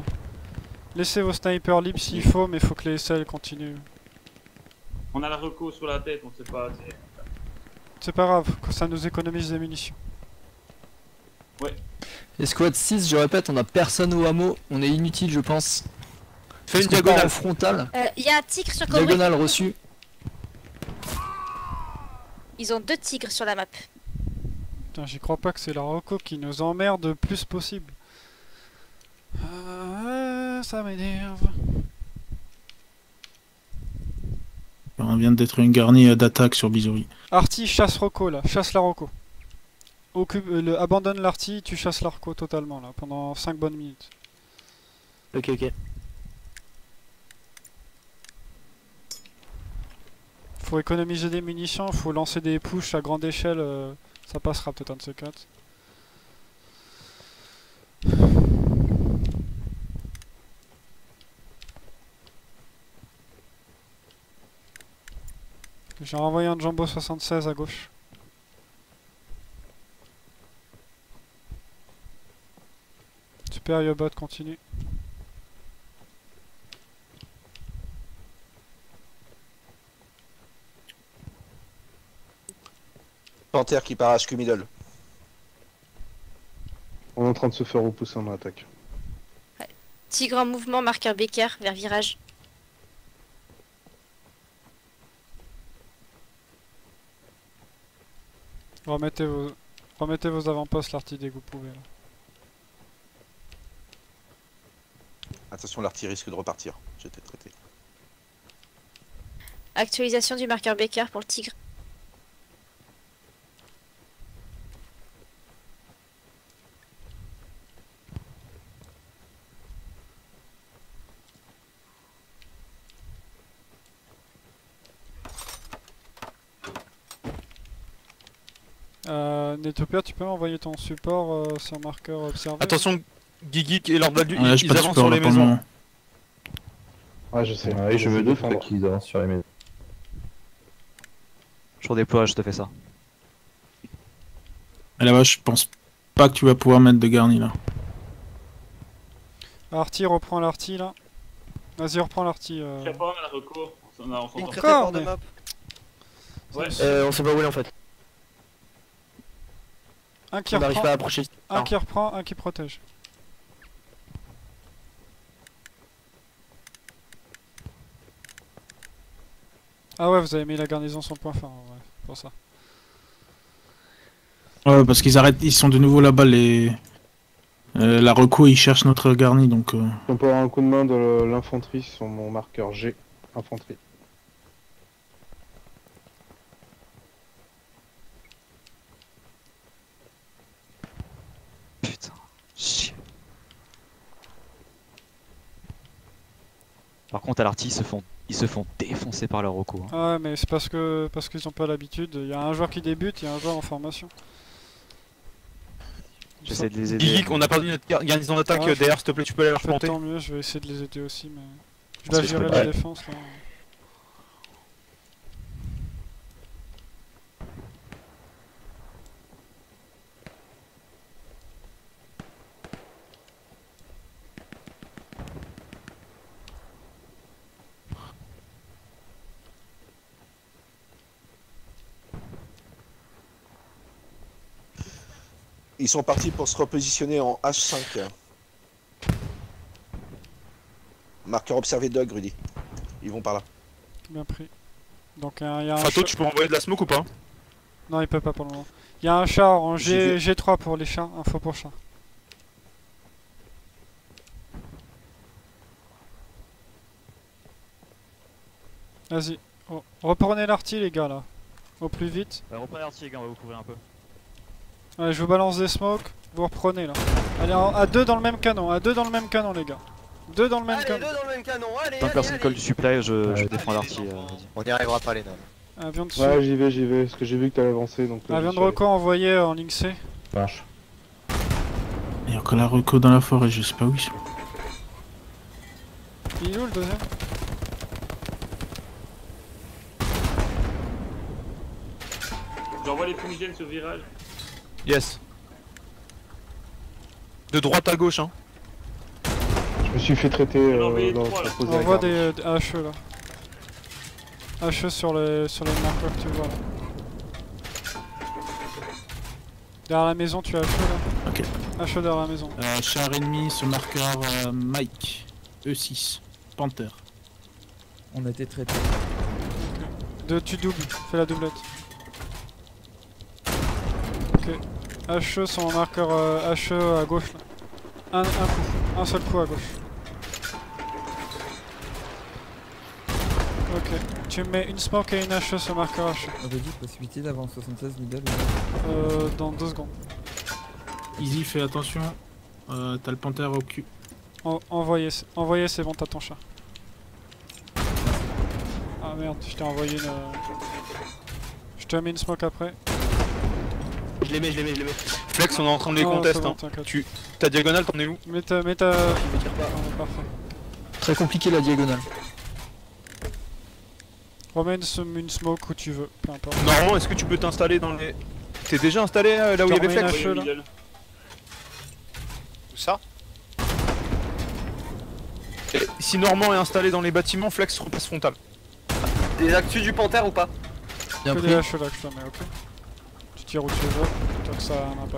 Laissez vos snipers libres s'il faut, mais faut que les SL continuent. On a la reco sur la tête, on sait pas. C'est pas grave, ça nous économise des munitions. Ouais. Escouade 6, je répète, on a personne au hameau, on est inutile je pense. Fais une Est-ce qu'on part diagonale. en frontale. Il y a un tigre sur Cobra. Diagonale reçue. Ils ont 2 tigres sur la map. Putain, j'y crois pas que c'est la Rocco qui nous emmerde le plus possible. Ça m'énerve. On vient d'être une garnie d'attaque sur Bizouri. Arty, chasse Rocco là, chasse la Rocco. Abandonne l'Arty, tu chasses la Rocco totalement là, pendant 5 bonnes minutes. Ok. Faut économiser des munitions, faut lancer des pushes à grande échelle, ça passera peut-être un de ces 4. J'ai renvoyé un Jumbo 76 à gauche. Super Yobot, continue. Panthère qui part HQ middle. On est en train de se faire repousser en attaque. Tigre en mouvement, marqueur Baker vers virage. Remettez vos avant-postes, l'arty dès que vous pouvez. Là. Attention, l'arty risque de repartir. J'étais traité. Actualisation du marqueur Baker pour le tigre. Netopia, tu peux m'envoyer ton support sur marqueur observé? Attention, Gigik et Lord Valdu, Ouais, j'ai ils pas de avancent support sur là les pour le maisons. moment. Ouais, je sais. Ouais, je me doute qu'ils avancent sur les maisons. Je redéploie, je te fais ça. Et là-bas, je pense pas que tu vas pouvoir mettre de garni là. Arty, reprends l'arty là. Vas-y, reprends l'arty. Je sais pas, on a la reco. On s'entend. Encore, mais... Ouais. On sait pas où il est en fait. Un qui On n'arrive reprend, pas à approcher. un qui reprend, un qui protège. Ah ouais, vous avez mis la garnison sur le point fort, ouais, pour ça. Ouais, parce qu'ils arrêtent, ils sont de nouveau là-bas, les. La reco, ils cherchent notre garni donc. On peut avoir un coup de main de l'infanterie sur mon marqueur G. Infanterie. Putain, chier. Par contre, à l'arty, ils se font défoncer par leur recours. Ouais, mais c'est parce qu'ils ont pas l'habitude. Il y a un joueur qui débute, il y a un joueur en formation. J'essaie de les aider. Gigik, on a perdu notre garnison d'attaque Ouais, derrière, s'il te plaît, tu peux aller leur planter. Tant mieux, je vais essayer de les aider aussi, mais... Je Parce dois que je gérer peux la pas. défense là. Ils sont partis pour se repositionner en H5. Marqueur observé Dog, Rudy. Ils vont par là. Bien pris. Donc il y a un Fato, char... tu peux envoyer de la smoke ou pas? Non, il peut pas pour le moment. Il y a un char en J'y vais. G3 pour les chars, info pour char. Vas-y, reprenez l'arty les gars là, au plus vite. Reprenez l'arty les gars, on va vous couvrir un peu. Allez, je vous balance des smokes, vous reprenez là. Allez, à deux dans le même canon, à deux dans le même canon les gars. Deux dans le même canon. Deux dans le même canon, allez, Tant que personne colle du supply, je défends l'arty. On n'y arrivera pas les nains. Avion de Ouais, j'y vais, parce que j'ai vu que t'allais avancer donc. Avion j'y de suis reco envoyé en ligne C. Marche. Il y a encore la reco dans la forêt, je sais pas où ils sont. Il est où le deuxième? J'envoie les fumigènes sur virage. Yes. De droite à gauche, hein. Je me suis fait traiter dans trois, là. la pause On à la voit garde. des HE là. HE sur les marqueurs que tu vois là. Derrière la maison, tu as HE là. Ok. HE derrière la maison. Char ennemi sur marqueur Mike. E6. Panther. On a été traité. Tu doubles, fais la doublette. Ok. HE sur mon marqueur HE à gauche là. Un coup, un seul coup à gauche. Ok, tu me mets une smoke et une HE sur marqueur HE. On avait dit possibilité d'avoir 76 middle. Dans 2 secondes. Easy, fais attention. T'as le Panther au cul. Envoyez, c'est bon, t'as ton chat. Ah merde, je t'ai envoyé une... Je te mets une smoke après. Je les mets. Flex, on est en train de les contester. Bon, Hein. Ta diagonale, t'en es où? Mets ta... Parfait. Très compliqué la diagonale. Remets une smoke où tu veux, peu importe. Normalement, est-ce que tu peux t'installer dans les... T'es déjà installé là où il y avait Flex? Où ça? Et si Normand est installé dans les bâtiments, Flex repasse frontal. Des actus du Panther ou pas? Bien pris. Des HE là que je te mets, ok. Tu tires où tu veux, tant que ça a un impact.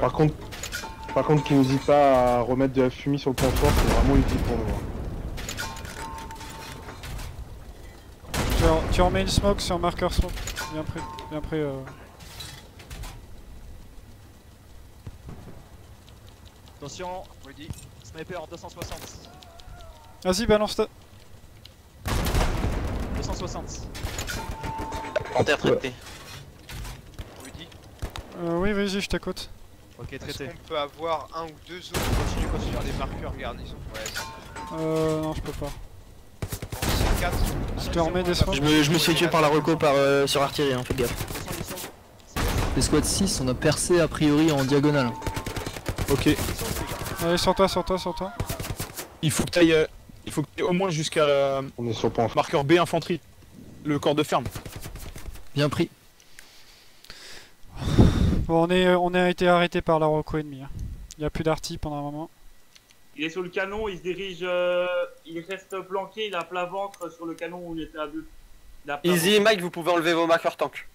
Par contre, qu'il n'hésite pas à remettre de la fumée sur le point fort, c'est vraiment utile pour nous. Tu remets une smoke sur marqueur smoke. Bien pris. Attention, ready. Sniper en 260. Vas-y, balance ta... 260. Panther traité. oui, vas-y, je t'écoute. Ok, Est-ce traité. qu'on peut avoir un ou deux autres? Continue sur des marqueurs garnison. Ouais. Non, je peux pas. C'est 4. Je te remets des smokes. Je me suis fait tuer par la reco sur artillerie, hein, fais gaffe. Les squad 6, on a percé a priori en diagonale. Ok. Allez, sur toi. Il faut que t'ailles au moins jusqu'à On est sur le point fort. marqueur B infanterie. Le corps de ferme. Bien pris. Bon, on a été arrêté par la reco ennemie. Hein. Il n'y a plus d'arty pendant un moment. Il est sur le canon, il se dirige, il reste planqué, il a plat ventre sur le canon où il était à deux. Easy, Mike, vous pouvez enlever vos marqueurs tank.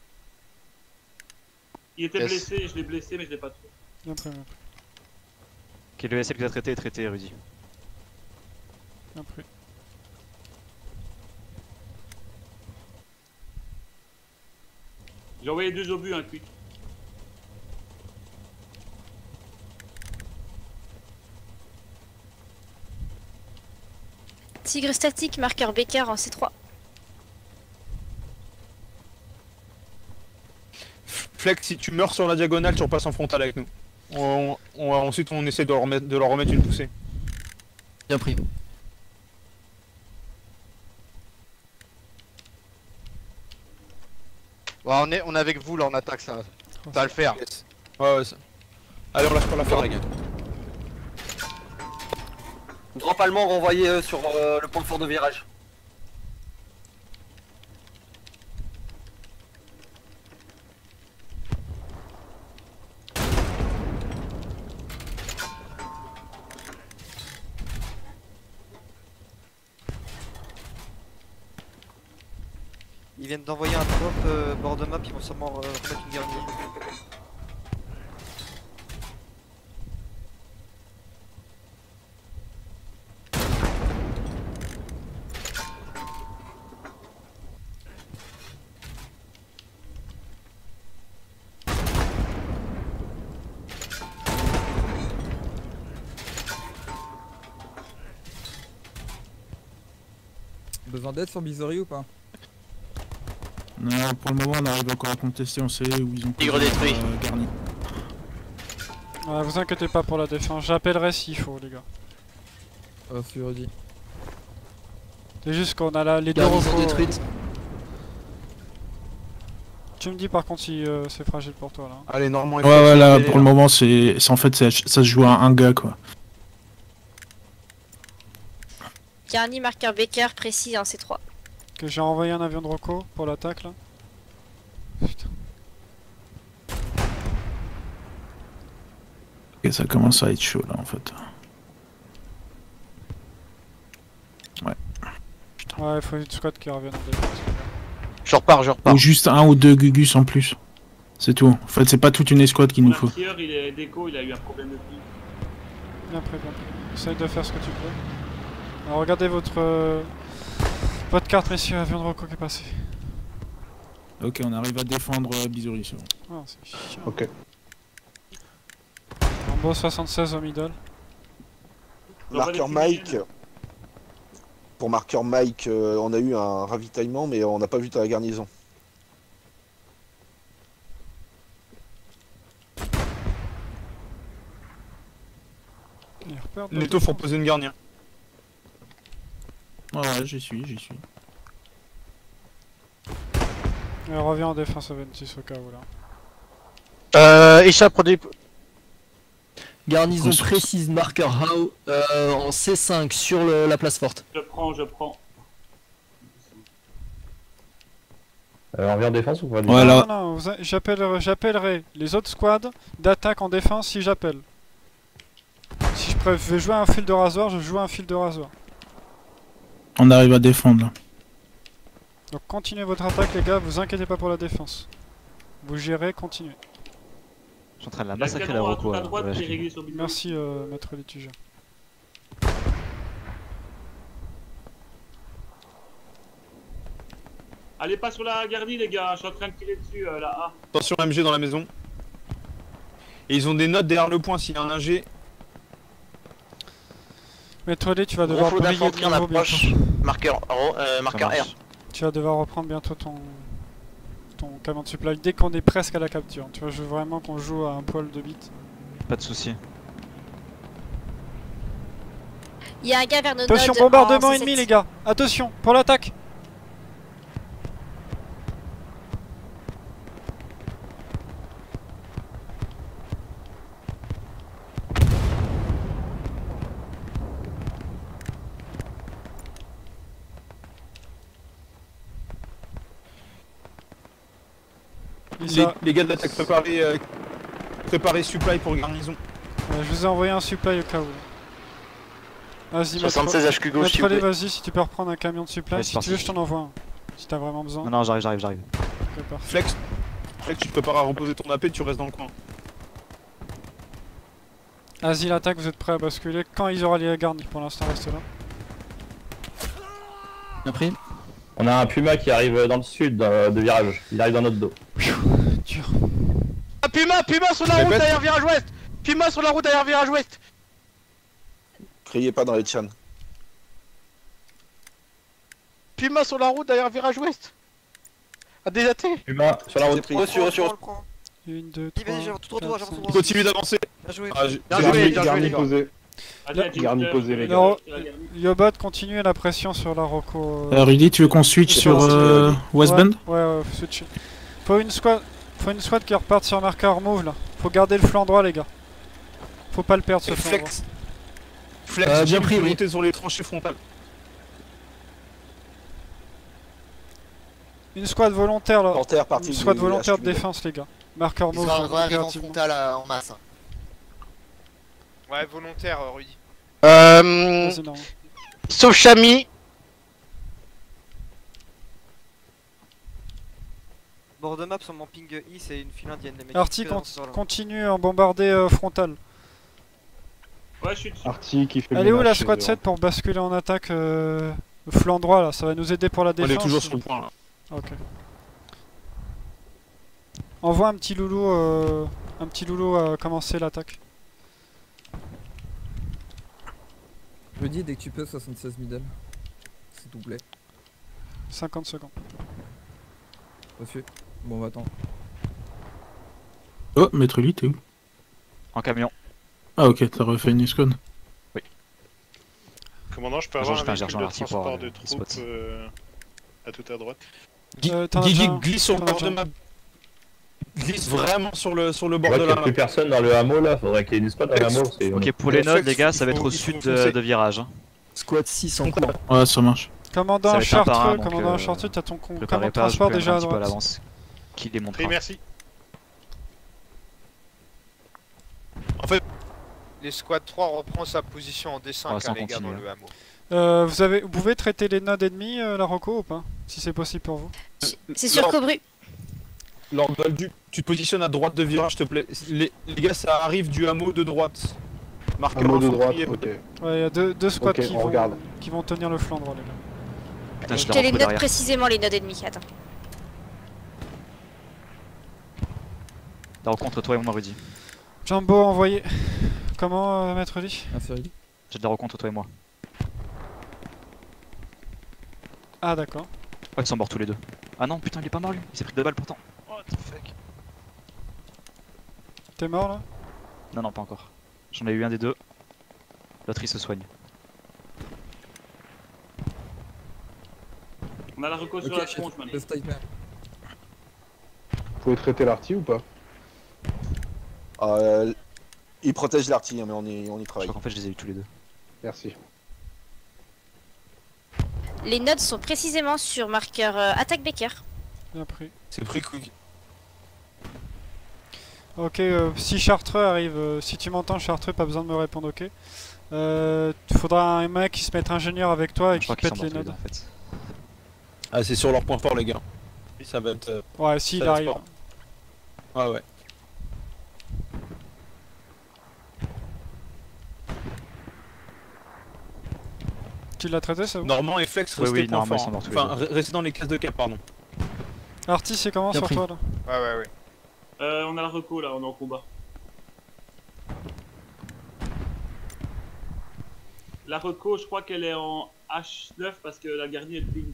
Il était blessé, je l'ai blessé mais je l'ai pas tué. Bien pris. Ok, le SL que t'as traité est traité, Rudy. Bien pris. J'ai envoyé 2 obus, un quick. Tigre statique, marqueur Bécard en C3. Flex, si tu meurs sur la diagonale, tu repasses en frontal avec nous. Ensuite, on essaie de leur remettre une poussée. Bien pris. Bon, on est avec vous là, on attaque ça. Ça va le faire. Yes. Ouais, ça. Allez, on lâche pas l'affaire, les gars. Drop allemand renvoyé sur le point fort de virage. Ils viennent d'envoyer un drop bord de map, ils vont sûrement remettre une garnie. Besoin d'aide sur Bizori ou pas? Non, pour le moment, on arrive encore à contester, on sait où ils ont Tigre détruit. garni. Ouais, vous inquiétez pas pour la défense, j'appellerai s'il faut les gars. Furedi. C'est juste qu'on a là les deux Garnison recos. détruite. Tu me dis par contre si c'est fragile pour toi là. Allez, Normand, il Ouais, faut ouais, là, accélérer, pour le moment, en fait, ça se joue à un gars, quoi. Garni, marqueur Becker, précis en C3. Que j'ai envoyé un avion de reco pour l'attaque là. Putain. Et ça commence à être chaud, là, en fait. Ouais. Ouais, il faut une squad qui revienne en défense. Je repars, je repars. Ou juste un ou deux Gugus en plus. C'est tout. En fait, c'est pas toute une escouade qu'il nous faut. Le tireur, il est déco, il a eu un problème de ping. Bien pris, bien pris. Essaye de faire ce que tu peux. Alors regardez votre carte messieurs, avion de reco qui est passé. Ok, on arrive à défendre Bizori, c'est bon. Ah, c'est chiant. Ok. Rambo 76 au middle. Marqueur Mike. Pour marqueur Mike, on a eu un ravitaillement, mais on n'a pas vu ta garnison. Les taux font poser une garnière. Ouais, ouais, j'y suis. Et on revient en défense à 26 au cas où là. Échappe produit. Garnison précise marqueur How en C5 sur la place forte. Je prends. On vient en défense ou pas? Voilà. Non, j'appellerai les autres squads d'attaque en défense si j'appelle. Si je veux jouer un fil de rasoir, je joue un fil de rasoir. On arrive à défendre, là. Donc continuez votre attaque les gars, vous inquiétez pas pour la défense. Vous gérez, continuez. Je suis en train de la massacrer la reco. Merci maître litige. Allez pas sur la garnie les gars, je suis en train de tirer dessus là. A. Attention, MG dans la maison. Et ils ont des notes derrière le point s'il y a un ingé. Maître Lee, tu vas devoir briller de nouveau bientôt. Marqueur R. Tu vas devoir reprendre bientôt ton camion de supply dès qu'on est presque à la capture. Tu vois, je veux vraiment qu'on joue à un poil de bite. Pas de soucis. Il y a un gars vers nos nodes. Attention, bombardement ennemi les gars. Attention, pour l'attaque. Les gars de l'attaque préparez supply pour garnison. Je vous ai envoyé un supply au cas où. Vas-y, 76 HQ gauche, s'il vous plaît. vas-y, si tu peux reprendre un camion de supply, Ouais, si tu veux, je t'en envoie un. Si t'as vraiment besoin. Non, j'arrive. Ok, parfait. Flex, tu te prépares à reposer ton AP, tu restes dans le coin. Vas-y, l'attaque, vous êtes prêts à basculer quand ils auront les garnis. Pour l'instant, restez là. Bien pris. On a un Puma qui arrive dans le sud de virage. Il arrive dans notre dos. Dur. Ah, Puma sur la route derrière virage ouest. Puma sur la route derrière virage ouest. Criez pas dans les chans. Puma sur la route derrière virage ouest. A désaté. Puma sur la route. Reçu. 1, 2, 3. Continue d'avancer. Bien joué. Garni posé. Garni posé les gars. Non, Yobot, continuez la pression sur la Rocco. Rudy, tu veux qu'on switch sur Westbend? Ouais, switch. Faut une squad qui reparte sur marqueur move là. Faut garder le flanc droit les gars. Faut pas le perdre ce flanc droit. Flex, bien pris, oui. monter sur les tranchées frontales. Une squad volontaire là. Partie Une squad du volontaire de HQ. défense les gars. Marqueur Ils move. arrivent en impérativement. frontal en masse. Ouais, volontaire, Rudy. Vas-y, non. Sauf Chami. Bord de map sur mon ping I, c'est une file indienne. Les mecs Arty qui se là. continue en bombarder frontal. Ouais, je suis dessus. Arty qui fait Elle est où la ménage squad chez 7 pour basculer en attaque flanc droit là? Ça va nous aider pour la On défense. est toujours sur le point là. Ok. Envoie un petit loulou à commencer l'attaque. Je dis dès que tu peux 76 middle. S'il vous plaît. 50 secondes. Reçu. Bon, on va attendre. Oh, Maître Lee, t'es où? En camion. Ah, ok, t'as refait une escone. Oui. Commandant, je peux Bonjour, avoir je un fais un véhicule de arty pour, transport de le troupes spot. à tout à droite. Guigui glisse sur le bord de map. Glisse vraiment sur le bord Ouais, de qu'il n'y la a map. plus personne dans le hameau là, faudrait qu'il y ait une squad dans le hameau. Ok, pour les nodes, les gars, ça va être au sud de virage. hein. Squad 6 en cours. Ouais, ça marche. Commandant Ça va être un par un, Chartreux, donc, commandant Chartreux, t'as ton préparez commandant de pas, je transport peux déjà un à petit peu à droite. l'avance. Qui démontrera. Oui, merci. En fait, les squad 3 reprend sa position en D5 On va s'en les gars dans continuer. le hameau. Vous pouvez traiter les nodes ennemis, la Rocco, ou pas? Si c'est possible pour vous. C'est sur Cobru. Lord Boldu, tu te positionnes à droite de virage, s'il te plaît. Les gars, ça arrive du hameau de droite. Marqueur Hameau de droite, infanterie et- ok. Ouais, il y a deux squads Ok, on regarde. qui vont tenir le flanc droit, les gars. Putain, je l'ai Quelles les retrouvé nodes derrière. précisément, les nodes ennemies? Attends. La rencontre, toi et moi, Rudy. Jumbo envoyé. Comment, Maître Lee? Merci, Rudy. J'ai de la rencontre, toi et moi. Ah, d'accord. Oh, ils sont morts tous les deux. Ah non, putain, il est pas mort lui. Il s'est pris 2 balles pourtant. What the fuck. T'es mort là? Non, non, pas encore. J'en ai eu un des deux. L'autre il se soigne. On a la reco sur Ok, la tronche, Manu. le sniper. Vous pouvez traiter l'arty ou pas? Il protège l'arty, hein, mais on y Je travaille. crois qu'en fait, je les ai eu tous les deux. Merci. Les nodes sont précisément sur marqueur attaque Baker. Bien pris. C'est pris quick. Ok, si Chartreux arrive, si tu m'entends Chartreux, pas besoin de me répondre, ok. Faudra un mec qui se mette ingénieur avec toi et Je qui crois qu'ils sont pète morts les tous les deux nodes. en fait. Ah, c'est sur leur point fort, les gars. Ça va être. Ouais, s'il ça va être arrive. fort. Ouais, ouais. Tu l'as traité, ça vous? Normand et Flex, Oui, restez oui, point normalement, fort. ils sont morts tous les Enfin, restez dans les cases de cap, pardon. Arty, c'est comment Bien sur pris. toi là? Ouais. On a la reco là, on est en combat. La reco, je crois qu'elle est en H9 parce que la garnie est ping.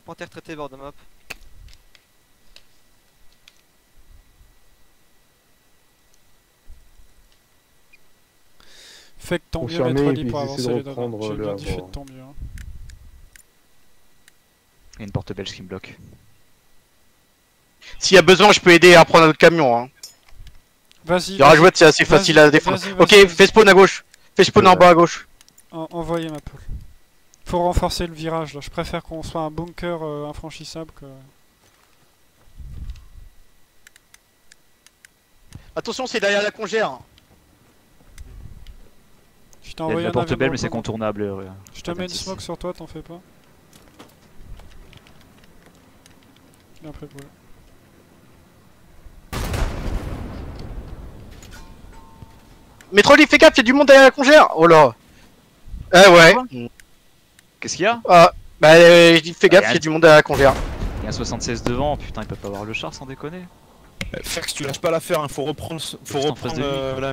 Panthère traité bord de map. Fais que ton mieux, Confirmé, Maître et Lee, puis pour ils avancer essaient de les nodes. reprendre J'ai le bien dit, fais de havre. ton mieux. hein. Il y a une porte belge qui me bloque. S'il y a besoin, je peux aider à prendre un autre camion. Hein. Vas-y. Il y aura jouette, c'est assez facile à défendre. Ok, fais spawn à gauche. Fais spawn en bas à gauche. Envoyez ma poule. Faut renforcer le virage là. Je préfère qu'on soit un bunker infranchissable que. Attention, c'est derrière la congère. Je t'ai Il y a envoyé la un porte avion belle, dans mais le c'est combat. contournable. Je te mets une 26. smoke sur toi, t'en fais pas. Bien pris, poule. Métro, fais gaffe, il y a du monde derrière la congère. Oh là. Ah ouais. Qu'est-ce qu'il y a? Ah, bah, je dis fais gaffe, Rien. il y a du monde derrière la congère. Il y a un 76 devant, putain, ils peuvent pas avoir le char sans déconner. Flex, tu lâches pas l'affaire, hein. Faut reprendre, Juste en face de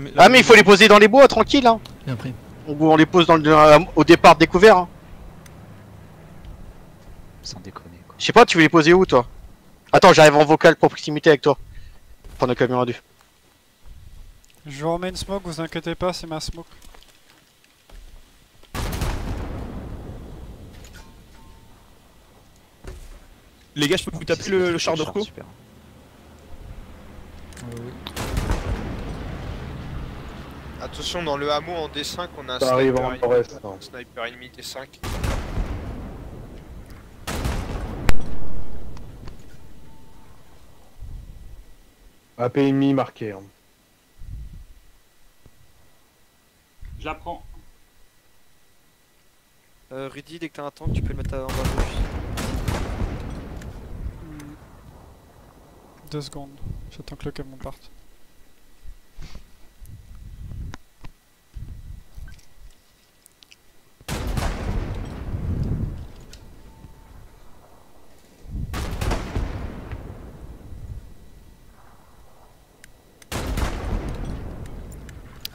lui. Ah, mais il faut les poser dans les bois, tranquille. Hein. Bien pris. On les pose au départ découvert. Hein. Sans déconner quoi. Je sais pas, tu veux les poser où toi? Attends, j'arrive en vocal proximité avec toi. Prendre le camion à deux. Je vous remets une smoke, vous inquiétez pas, c'est ma smoke. Les gars, je peux vous taper le char de reco? Super. Attention, dans le hameau en D5, on a un Ça arrive en sniper, nord-est. un sniper ennemi D5. AP ennemi marqué. Hein. Je la prends. Rudy, dès que t'as un tank, tu peux le mettre en bas à gauche. 2 secondes. J'attends que le camion parte.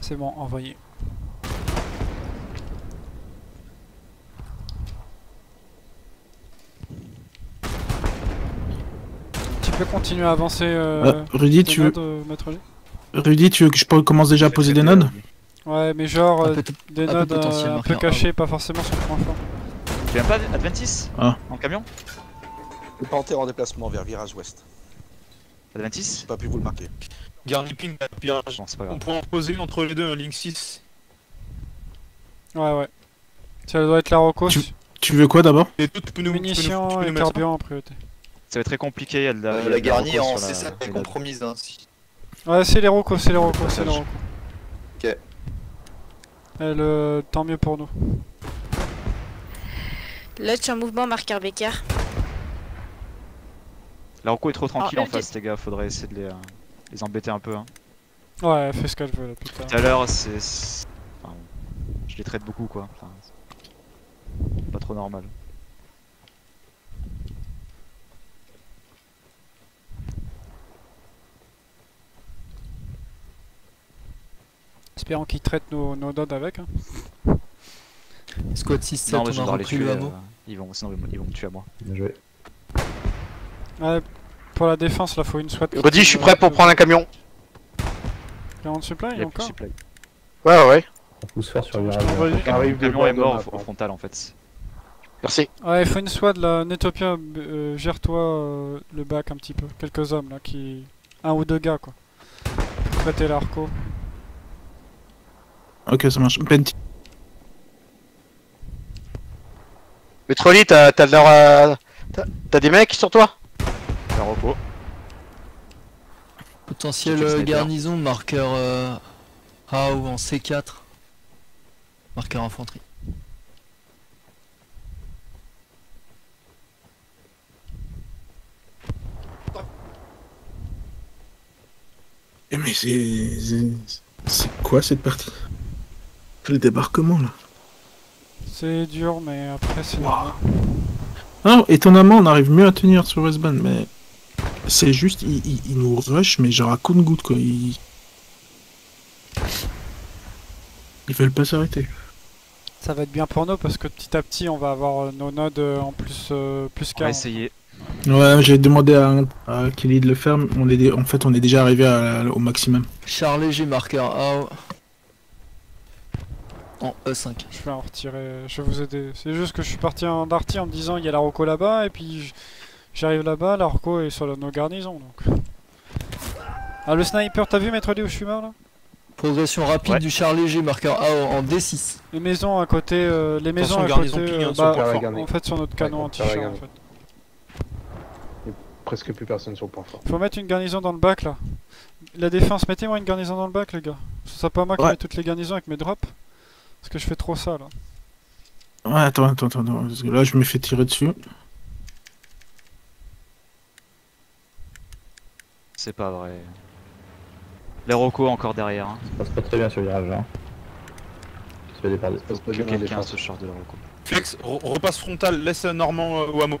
C'est bon, envoyé. peux continuer à avancer. Rudy, tes tu veux... nodes, Maître Lee Rudy, tu veux que je commence déjà à poser des nodes? Ouais, mais genre des un peu nodes potentiel, un peu marqueur cachés, pas forcément sur le point fort. Tu viens pas Adventis Ah. En camion Le Panthère en déplacement vers virage ouest. Adventis J'ai pas pu vous le marquer. Garni ping, virage. Non, c'est pas grave. On pourrait en poser une entre les deux, un Link 6. Ouais. Ça doit être la Rocos. Tu veux quoi d'abord? Et tout, tu peux nous Munitions et carburant en priorité. Ça va être très compliqué, il y a de la. il y a de La garnie Rocos en sur la- C7 est les compromise. Hein, si. Ouais, c'est les Rocos, c'est les Rocos, c'est les Rocos. Ok. Tant mieux pour nous. Lodge en mouvement, marqueur Becker. La Rocco est trop tranquille Ah, en face, les gars, faudrait essayer de les embêter un peu. Hein. Ouais, elle fait ce qu'elle veut là, putain. Tout à l'heure, enfin, je les traite beaucoup quoi. Enfin, c'est pas trop normal. Espérons qu'ils traitent nos nodes avec. Hein. Squad 6-7, Non, mais je on a dois les repris tuer. le hameau. Sinon ils vont me tuer à moi. Bien joué. Ouais, pour la défense, là, faut une SWAT. Rudy, je suis prêt pour prendre un camion. Camion de supply, Il y a plus de encore supply. Ouais. On pousse fort sur le Je virage. t'envoie- Le Arrive de camion est bord de mort map, au hein. frontal en fait. Merci. Ouais, il faut une SWAT là. Netopia, gère-toi le bac un petit peu. Quelques hommes là qui. Un ou deux gars quoi. Traiter l'arco. Ok, ça marche. Penti. Métroli, t'as des mecs sur toi? La Rocco. Potentiel Check sniper. garnison, marqueur A ou en C4. Marqueur infanterie. Eh, mais c'est quoi cette partie? Le débarquement là. C'est dur, mais après c'est normal. Non, étonnamment, on arrive mieux à tenir sur Westban, mais c'est juste, ils nous rush, mais genre à compte-goutte quoi. Ils veulent pas s'arrêter. Ça va être bien pour nous parce que petit à petit on va avoir nos nodes en plus On va 40. essayer. Ouais, j'ai demandé à Kelly de le faire, mais en fait, on est déjà arrivé au maximum. Char léger, marqueur A en E5. Je vais en retirer, je vais vous aider. C'est juste que je suis parti en darty en me disant il y a la Rocco là-bas et puis j'arrive là-bas, la Rocco est sur nos garnisons donc. Ah le sniper, t'as vu Maître Lee où je suis mort là? Progression rapide Ouais. du char léger, marqueur A en D6. Les maisons à côté, les maisons à garnison côté, ping, hein, bah, sur la enfin, garnison. en fait sur notre canon Ouais, anti-char en garnison. fait. Presque plus personne sur le point fort. Faut mettre une garnison dans le bac là. La défense, mettez-moi une garnison dans le bac les gars. Ce sera pas moi qui Ouais. mets toutes les garnisons avec mes drops. Parce que je fais trop ça là. Ouais, attends, parce que là, je me fais tirer dessus. C'est pas vrai. Les Rocco encore derrière. Hein. Ça passe pas très bien sur le virage là. Je fais des parts de- Ça se passe Que bien en quelqu'un défense. se charge de la Rocco. Flex, repasse frontal, laisse Normand au hameau.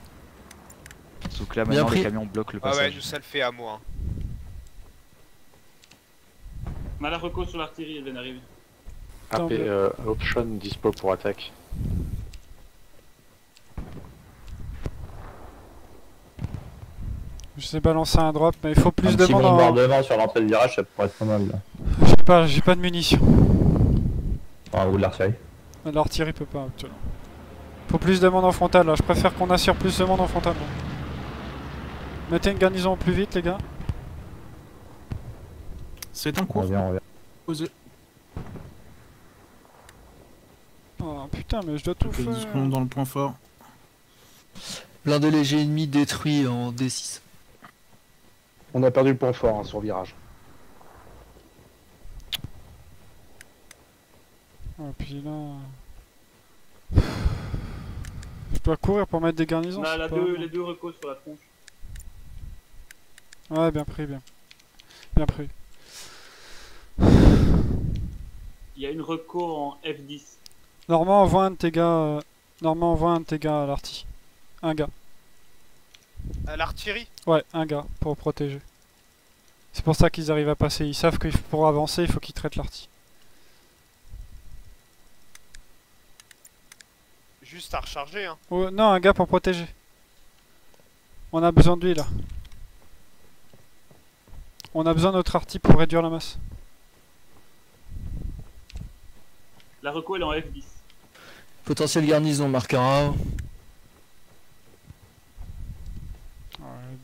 Surtout que là Bien maintenant pris. les camions bloquent le Ah ouais, passage. nous ça le fait à moi. Hein. On a la reco sur l'artillerie, elle vient d'arriver. Tant mieux. Option dispo pour attaque. Je sais balancer un drop, mais il faut plus Un de petit monde en... bombardement sur l'entrée de virage, ça pourrait être pas mal là. J'ai pas de munitions. Enfin, ou de l'artillerie. L'artillerie peut pas actuellement. Faut plus de monde en frontal là, je préfère qu'on assure plus de monde en frontal. Là. Mettez une garnison au plus vite les gars. C'est en On cours. revient, on revient. Posé. Oh putain mais je dois tout Ils faire. seront dans le point fort. Blindé léger ennemi détruit en D6. On a perdu le point fort hein, sur virage. Oh puis là... Je dois courir pour mettre des garnisons. On a c'est pas- les deux recos sur la tronche. Ouais bien pris, bien. Bien pris. Il y a une reco en F10. Normand envoie un de tes gars... Normand envoie un de tes gars à l'arty. Un gars. L'artillerie. Ouais, un gars, pour protéger. C'est pour ça qu'ils arrivent à passer. Ils savent que pour avancer, il faut qu'ils traitent l'arty. Juste à recharger, hein. Oh, non, un gars pour protéger. On a besoin de lui là. On a besoin de notre arty pour réduire la masse. La reco elle est en F10. Potentiel garnison, marqueur 1. Ouais,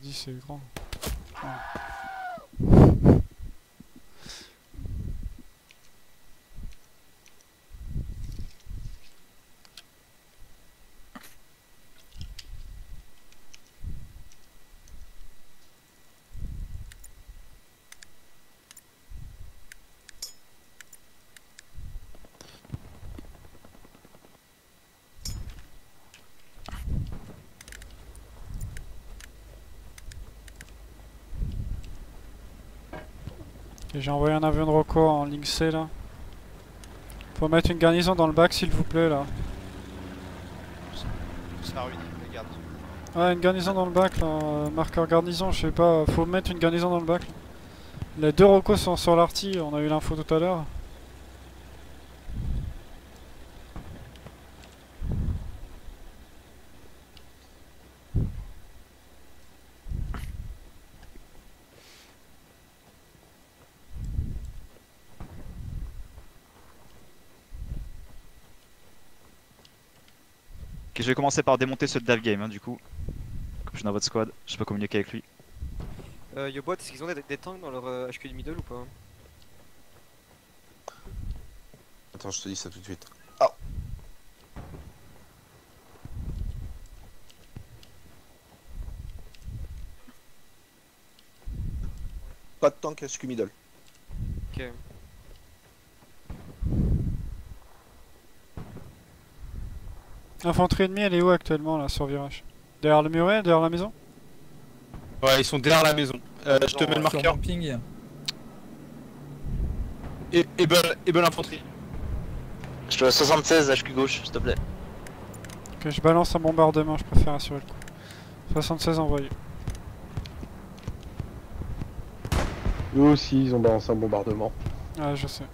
10 c'est grand. Ouais. Et j'ai envoyé un avion de Rocco en ligne C là. Faut mettre une garnison dans le bac s'il vous plaît là. Ça ruine, regarde. Ouais, une garnison dans le bac là, marqueur garnison, je sais pas, faut mettre une garnison dans le bac. Là. Les 2 Rocco sont sur l'arty, on a eu l'info tout à l'heure. Ok, je vais commencer par démonter ce Dav Game, hein, du coup. Comme je suis dans votre squad, je peux communiquer avec lui. Yobot, est-ce qu'ils ont des tanks dans leur HQ du middle ou pas? Attends, je te dis ça tout de suite. Ah. Pas de tank HQ middle. Ok. Infanterie ennemie, elle est où actuellement là sur virage? Derrière le muret, derrière la maison? Ouais, ils sont derrière la maison. Je te mets le marqueur. Able infanterie. Je te 76 HQ gauche, s'il te plaît. Ok, je balance un bombardement, je préfère assurer le coup. 76 envoyé. Eux aussi, ils ont balancé un bombardement. Ouais, je sais.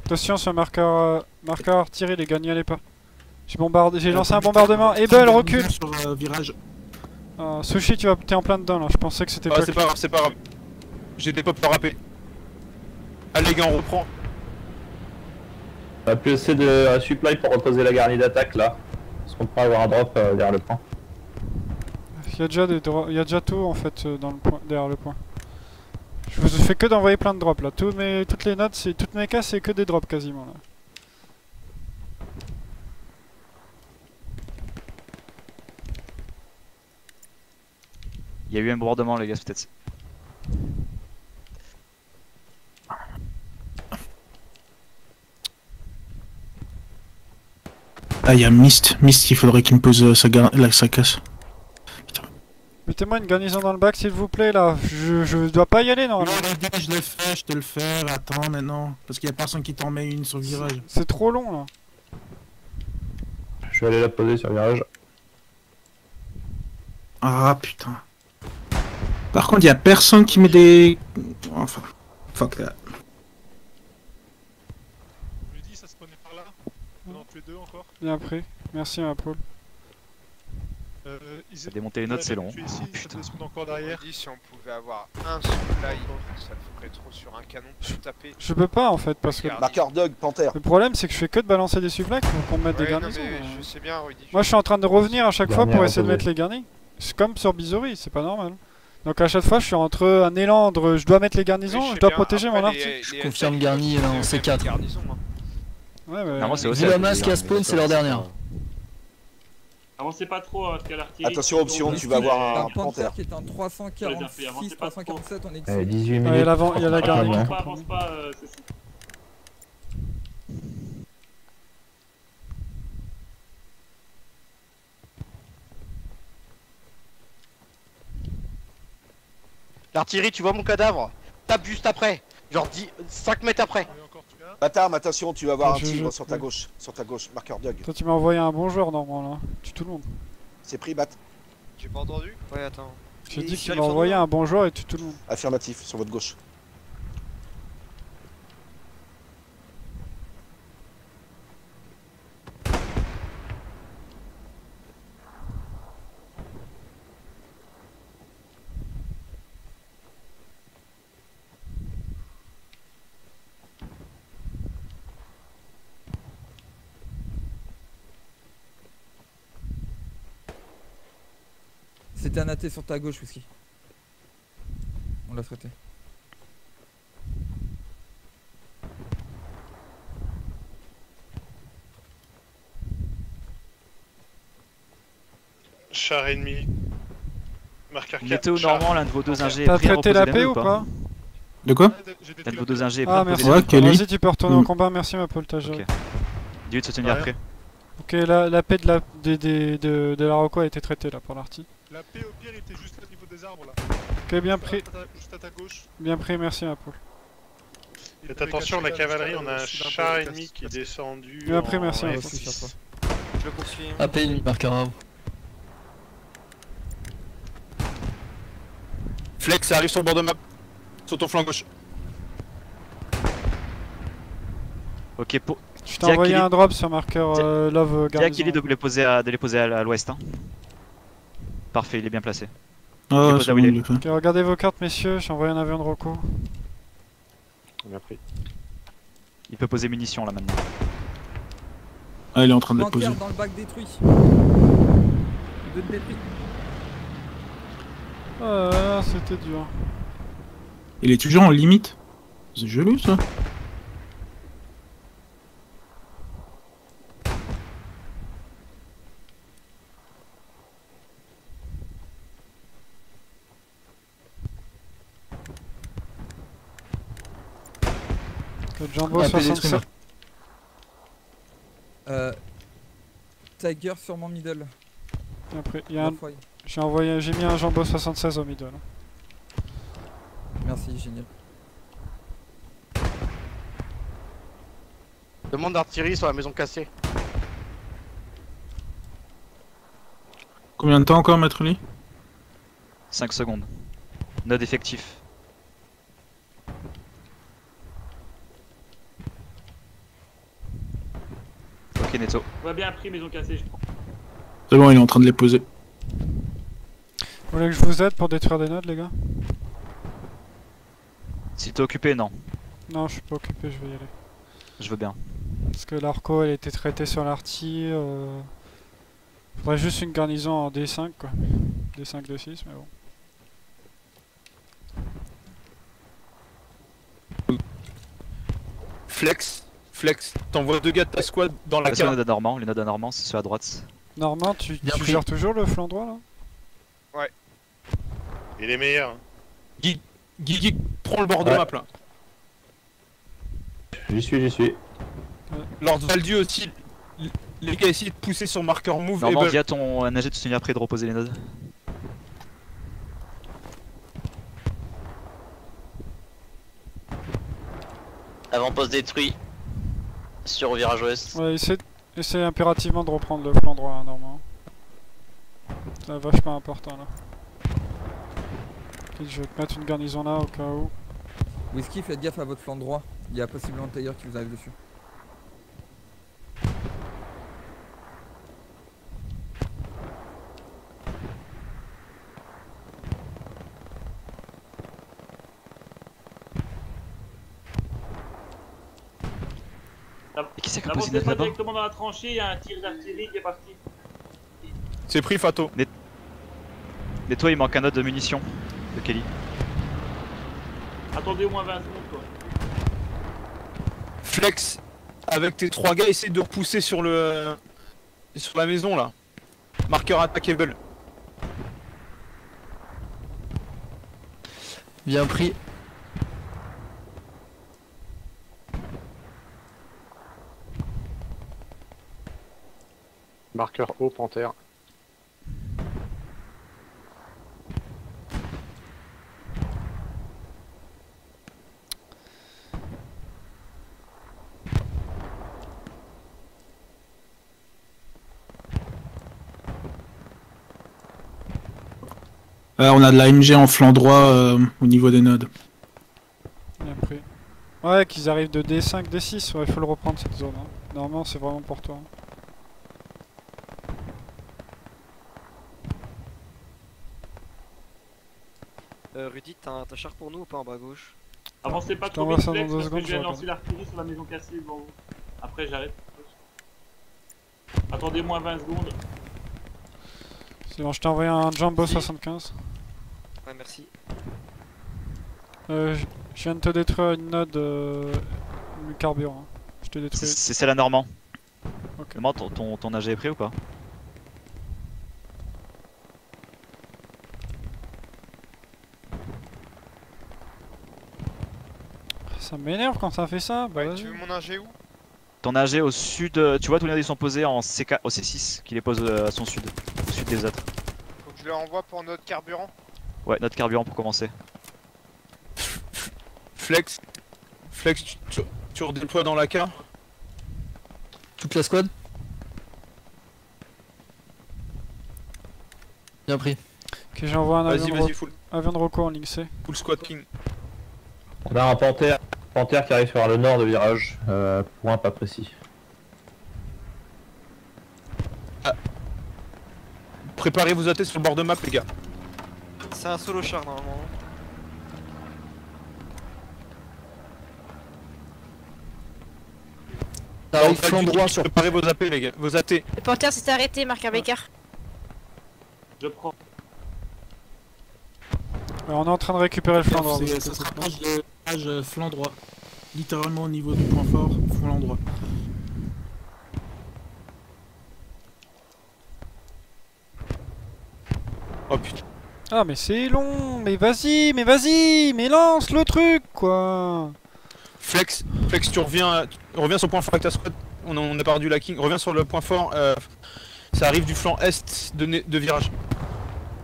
Attention sur marqueur artillerie, les gars, n'y allez pas. J'ai lancé un bombardement. Able, recule. Sur virage. Sushi, t'es en plein dedans là, je pensais que c'était pas. C'est pas grave, c'est pas grave. J'ai des pop à râper. Allez les gars, on reprend. On a plus assez de supply pour reposer la garnie d'attaque là. Parce qu'on pourra avoir un drop derrière le point. Il y a déjà tout en fait dans le point, derrière le point. Je vous fais que d'envoyer plein de drops là. Toutes les notes, toutes mes cas, c'est que des drops quasiment là. Il y a eu un bombardement, les gars, peut-être. Ah, il y a Mist. Mist, il faudrait qu'il me pose sa casse. Mettez-moi une garnison dans le bac s'il vous plaît là. Je dois pas y aller normalement. Non, je l'ai fait, je te le fais. Attends maintenant. Parce qu'il y a personne qui t'en met une sur le virage. C'est trop long là. Je vais aller la poser sur le virage. Ah putain. Par contre, il y a personne qui met des. Enfin. Fuck that. Je lui dis, ça se prenait par là. On en tuer 2 encore. Bien pris. Merci à Paul. Démonter les notes, c'est long. Encore derrière. Je dis, si on pouvait avoir un supply, ça ferait trop sur un canon tout taper. Je peux pas en fait parce que. Marqueur Dog, Panther. Le problème c'est que je fais que de balancer des supplacks pour qu'on me mette des garnisons. Je sais bien, Rudy. Moi je suis en train de revenir à chaque fois pour essayer de mettre les garnis. C'est comme sur Bizori, c'est pas normal. Donc à chaque fois je suis entre un élan de je dois mettre les garnisons, je dois protéger mon arty. Je confirme garni en C4. Ouais, mais. Non, moi, c'est Vu la masse qui a spawn, c'est leur dernière. Avancez pas trop parce qu'à l'artillerie. Attention, option, tu vas avoir un Panther. Qui est en 346, 347 en exil. Allez, 18 minutes. Il y a la garni. Avance pas, ceci. L'artillerie, tu vois mon cadavre? Tape juste après. Genre 5 mètres après. Batam, attention, tu vas avoir un tigre sur ta gauche. Sur ta gauche, marqueur Dog. Toi tu m'as envoyé un bon joueur normalement là. Tue tout le monde. C'est pris, Bat. J'ai pas entendu? Ouais, attends. J'ai dit que tu m'as envoyé un bon joueur et tue tout le monde. Affirmatif, sur votre gauche. C'était un AT sur ta gauche, Whisky. On l'a traité. Char ennemi. Marqueur 4. Mettez au Normand, l'un de vos deux ingés est T'as prêt à traité reposer la les paix nœuds ou pas? De quoi? L'un de vos deux ingés est prêt à Ah reposer merci, les Ouais, Kelly. vas-y tu peux retourner au combat, merci ma poule, t'as géré. Ok. Dis-lui de se tenir Ouais. prêt. Ok, la paix de la Rocco a été traitée là pour l'arty. La paix au pire était juste au niveau des arbres là. Ok, bien pris. Juste à ta gauche. Bien pris, merci ma poule. Faites attention, la cavalerie, on a un char ennemi qui est descendu. Bien pris, merci, en ma F6. Je le poursuis. AP ennemi, marqueur arbre. Flex, ça arrive sur le bord de map. Sur ton flanc gauche. Ok, pour. Je t'ai envoyé un drop sur marqueur Love Dis à Kelly de les poser à l'ouest. Hein. Parfait, il est bien placé. Ah, Dépose c'est là où bon, il est. il est fait. Ok, regardez vos cartes, messieurs, j'ai envoyé un avion de Rocco. Bien pris. Il peut poser munitions là maintenant. Ah, il est en train de les Flanqueur poser. dans le bac détruit. 2 de détruit. Ah, c'était dur. Il est toujours en limite. C'est joli ça. Le Jumbo AP 67. Tiger sur mon middle. Bien pris. Il y a un... Foy. J'ai mis un Jumbo 76 au middle. Merci, génial. Demande d'artillerie sur la maison cassée. Combien de temps encore, Maître Lee? 5 secondes. Node effectif. Ok, Netto. On va bien pris, maison cassée, je prends. C'est bon, il est en train de les poser. Vous voulez que je vous aide pour détruire des nodes, les gars? Si t'es occupé, non. Non, je suis pas occupé, je vais y aller. Je veux bien. Parce que l'Arco, elle a été traitée sur l'arty. Faudrait juste une garnison en D5, quoi. D5, D6, mais bon. Flex, t'envoies 2 gars de ta squad dans la Sur les cave. nodes à Normand, les nodes à Normand, c'est sur la droite. Normand, tu Bien pris. gères toujours le flanc droit, là? Ouais. Il est meilleur. Hein. Guigui, prends le bord de Ouais. map là. J'y suis. Lord Valdieu aussi. Les gars, essayez de pousser sur marqueur move. Normand, et dis à ton AG de se tenir prêt de reposer les nodes. Avant-poste détruit. Sur le virage ouest. Ouais, essaie impérativement de reprendre le flanc droit, hein, Normand. C'est vachement important, là. Ok, je vais te mettre une garnison là, au cas où. Whisky, faites gaffe à votre flanc droit. Il y a possiblement un tailleur qui vous arrive dessus. Qui c'est qui a N'avancez posé pas là-bas? directement dans la tranchée, il y a un tir d'artillerie qui est parti. C'est pris, Fato. Netto, il manque un node de munitions de Kelly. Attendez au moins 20 secondes, quoi. Flex, avec tes 3 gars, essaye de repousser sur le. Sur la maison là. Marqueur attaquable. Bien pris. Marqueur haut, panthère. On a de la MG en flanc droit au niveau des nodes. Bien pris. Ouais, qu'ils arrivent de D5, D6, ouais, il faut le reprendre cette zone. Hein. Normalement, c'est vraiment pour toi. Rudy, t'as un char pour nous ou pas en bas à gauche? Avancez pas Je trop t'envoie vite, ça dans Flex, 2 parce que secondes, je viens de je lancer l'artillerie sur la maison cassée devant vous. Après, j'arrête. Attendez moins 20 secondes. C'est bon, je t'ai envoyé un Jumbo 75. Ouais, merci. Je viens de te détruire une node carburant. Je t'ai détruit. C'est celle à Normand. Ok. Normand, ton AG est pris ou pas? Ça m'énerve quand ça fait ça. Bah, Tu veux mon ingé où? Ton AG au sud, tu vois tous les nades ils sont posés en CK, au C6, qui les pose à son sud, au sud des autres. Faut que je le renvoie pour notre carburant. Ouais, notre carburant pour commencer. Flex, tu redéploies dans la carte. Toute la squad. Bien pris. Ok, j'envoie un Vas-y, full. avion de recours en ligne C. Full squad king. On a un panthère qui arrive sur le nord de virage, point pas précis. Préparez vos AT sur le bord de map, les gars. C'est un solo char normalement. Ça arrive flanc droit sur. Préparez vos AP, les gars. Vos AT. Le porteur s'est arrêté, marqueur Bécard. Je prends. Alors, on est en train de récupérer le flanc droit. Ça se rapproche de l'âge flanc droit. Littéralement au niveau du point fort, flanc droit. Oh putain. Ah mais c'est long, mais vas-y, mais lance le truc quoi. Flex, tu reviens sur le point fort avec ta squad. On a perdu la king. Reviens sur le point fort. Ça arrive du flanc est de virage.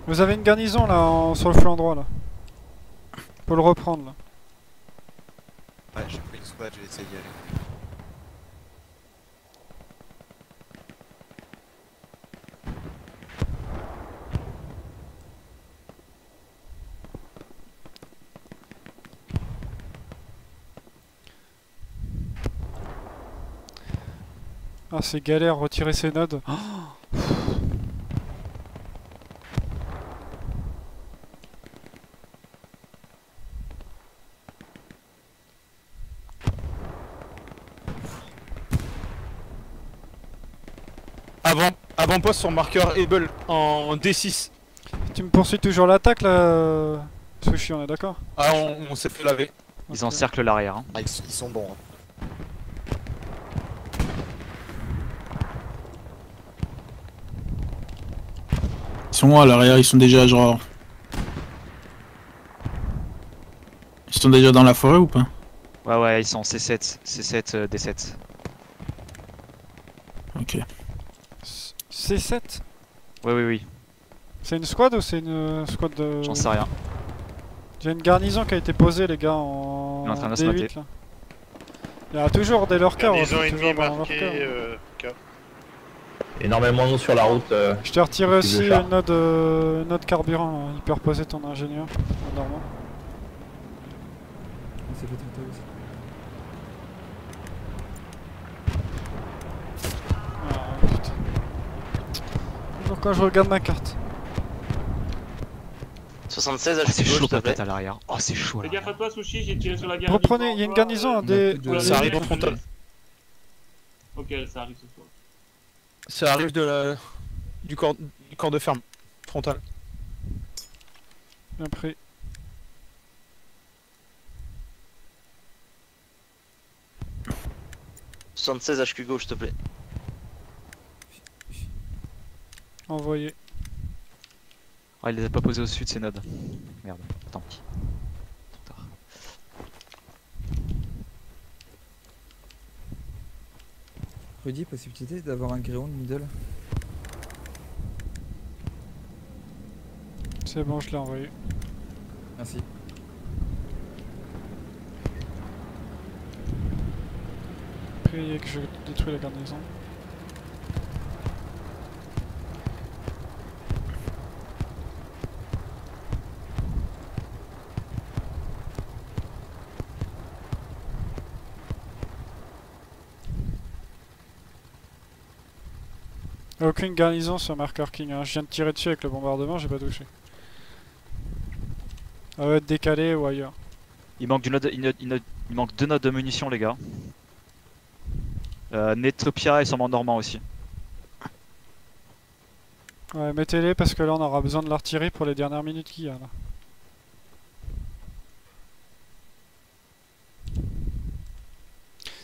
Vous avez une garnison là sur le flanc droit là. Faut le reprendre là. Ouais, j'ai pris une squad, je vais essayer d'y aller. Ah c'est galère, retirer ces nodes. Oh Avant-poste sur marqueur Able en D6. Tu me poursuis toujours l'attaque là, Sushi, on est d'accord? Ah, on s'est fait laver. Ils encerclent l'arrière. Hein. Ah, ils sont bons. Hein. Ils sont à l'arrière, ils sont déjà genre... Ils sont déjà dans la forêt ou pas? Ouais, ils sont C7, D7. Ok. C7? Oui. C'est une squad ou c'est une squad de... J'en sais rien. Il y a une garnison qui a été posée les gars en, Il est en train de se D8 mater. là. Il y a toujours des lurkers. Garnison aussi, ennemie toujours dans marquée, lurkers. K. Énormément de monde sur la route. Je t'ai retiré si aussi le char. une node carburant là. Il peut reposer ton ingénieur. Normand. On s'est fait tilter aussi. Ah putain. Pourquoi je regarde ma carte? 76 à C'est gauche, chaud s'il te plaît. patate à l'arrière. Oh c'est chaud Fais là. gaffe à toi, Sushi, j'ai tiré sur la garnison. Reprenez, il y a une garnison à des... Ça arrive en frontal. Ok, ça arrive ce soir. Ça arrive du corps de ferme. Frontal. Bien pris. « 76 HQ gauche, s'il te plaît. Envoyé. Ah, il les a pas posés au sud ces nodes. Merde, tant pis. Trop tard. Rudy, possibilité d'avoir un gréon de middle. C'est bon, je l'ai envoyé. Merci. Priez que je détruis la garnison. Aucune garnison sur marqueur King, hein. Je viens de tirer dessus avec le bombardement, j'ai pas touché. Ça va être décalé ou ailleurs. Il manque il manque 2 nodes de munitions les gars. Netopia et sûrement Normand aussi. Ouais, mettez-les parce que là on aura besoin de l'artillerie pour les dernières minutes qu'il y a là.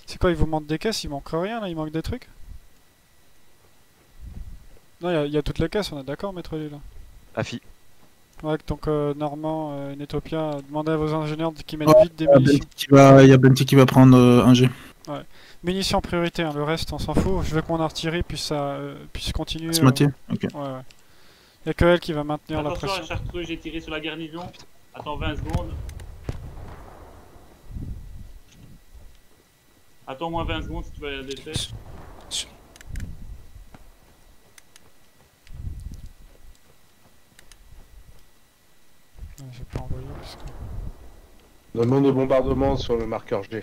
C'est quoi, il vous manque des caisses? Il manque rien là, il manque des trucs? Non, il y a toutes les caisses, on est d'accord, maître Lille là. Afi. Ouais, donc Normand, Netopia, demandez à vos ingénieurs qu'ils mettent vite des Il munitions. y a Benty qui va prendre un G. Ouais. Munitions en priorité, hein, le reste on s'en fout. Je veux que mon artillerie puisse continuer. Se mater, ok. Ouais, ouais. Y'a que elle qui va maintenir la Attention à pression. la chartreuse, j'ai tiré sur la garnison. Attends 20 secondes. Attends moins 20 secondes si tu vas la défaire. J'ai pas envoyé parce que... Demande de bombardement sur le marqueur G.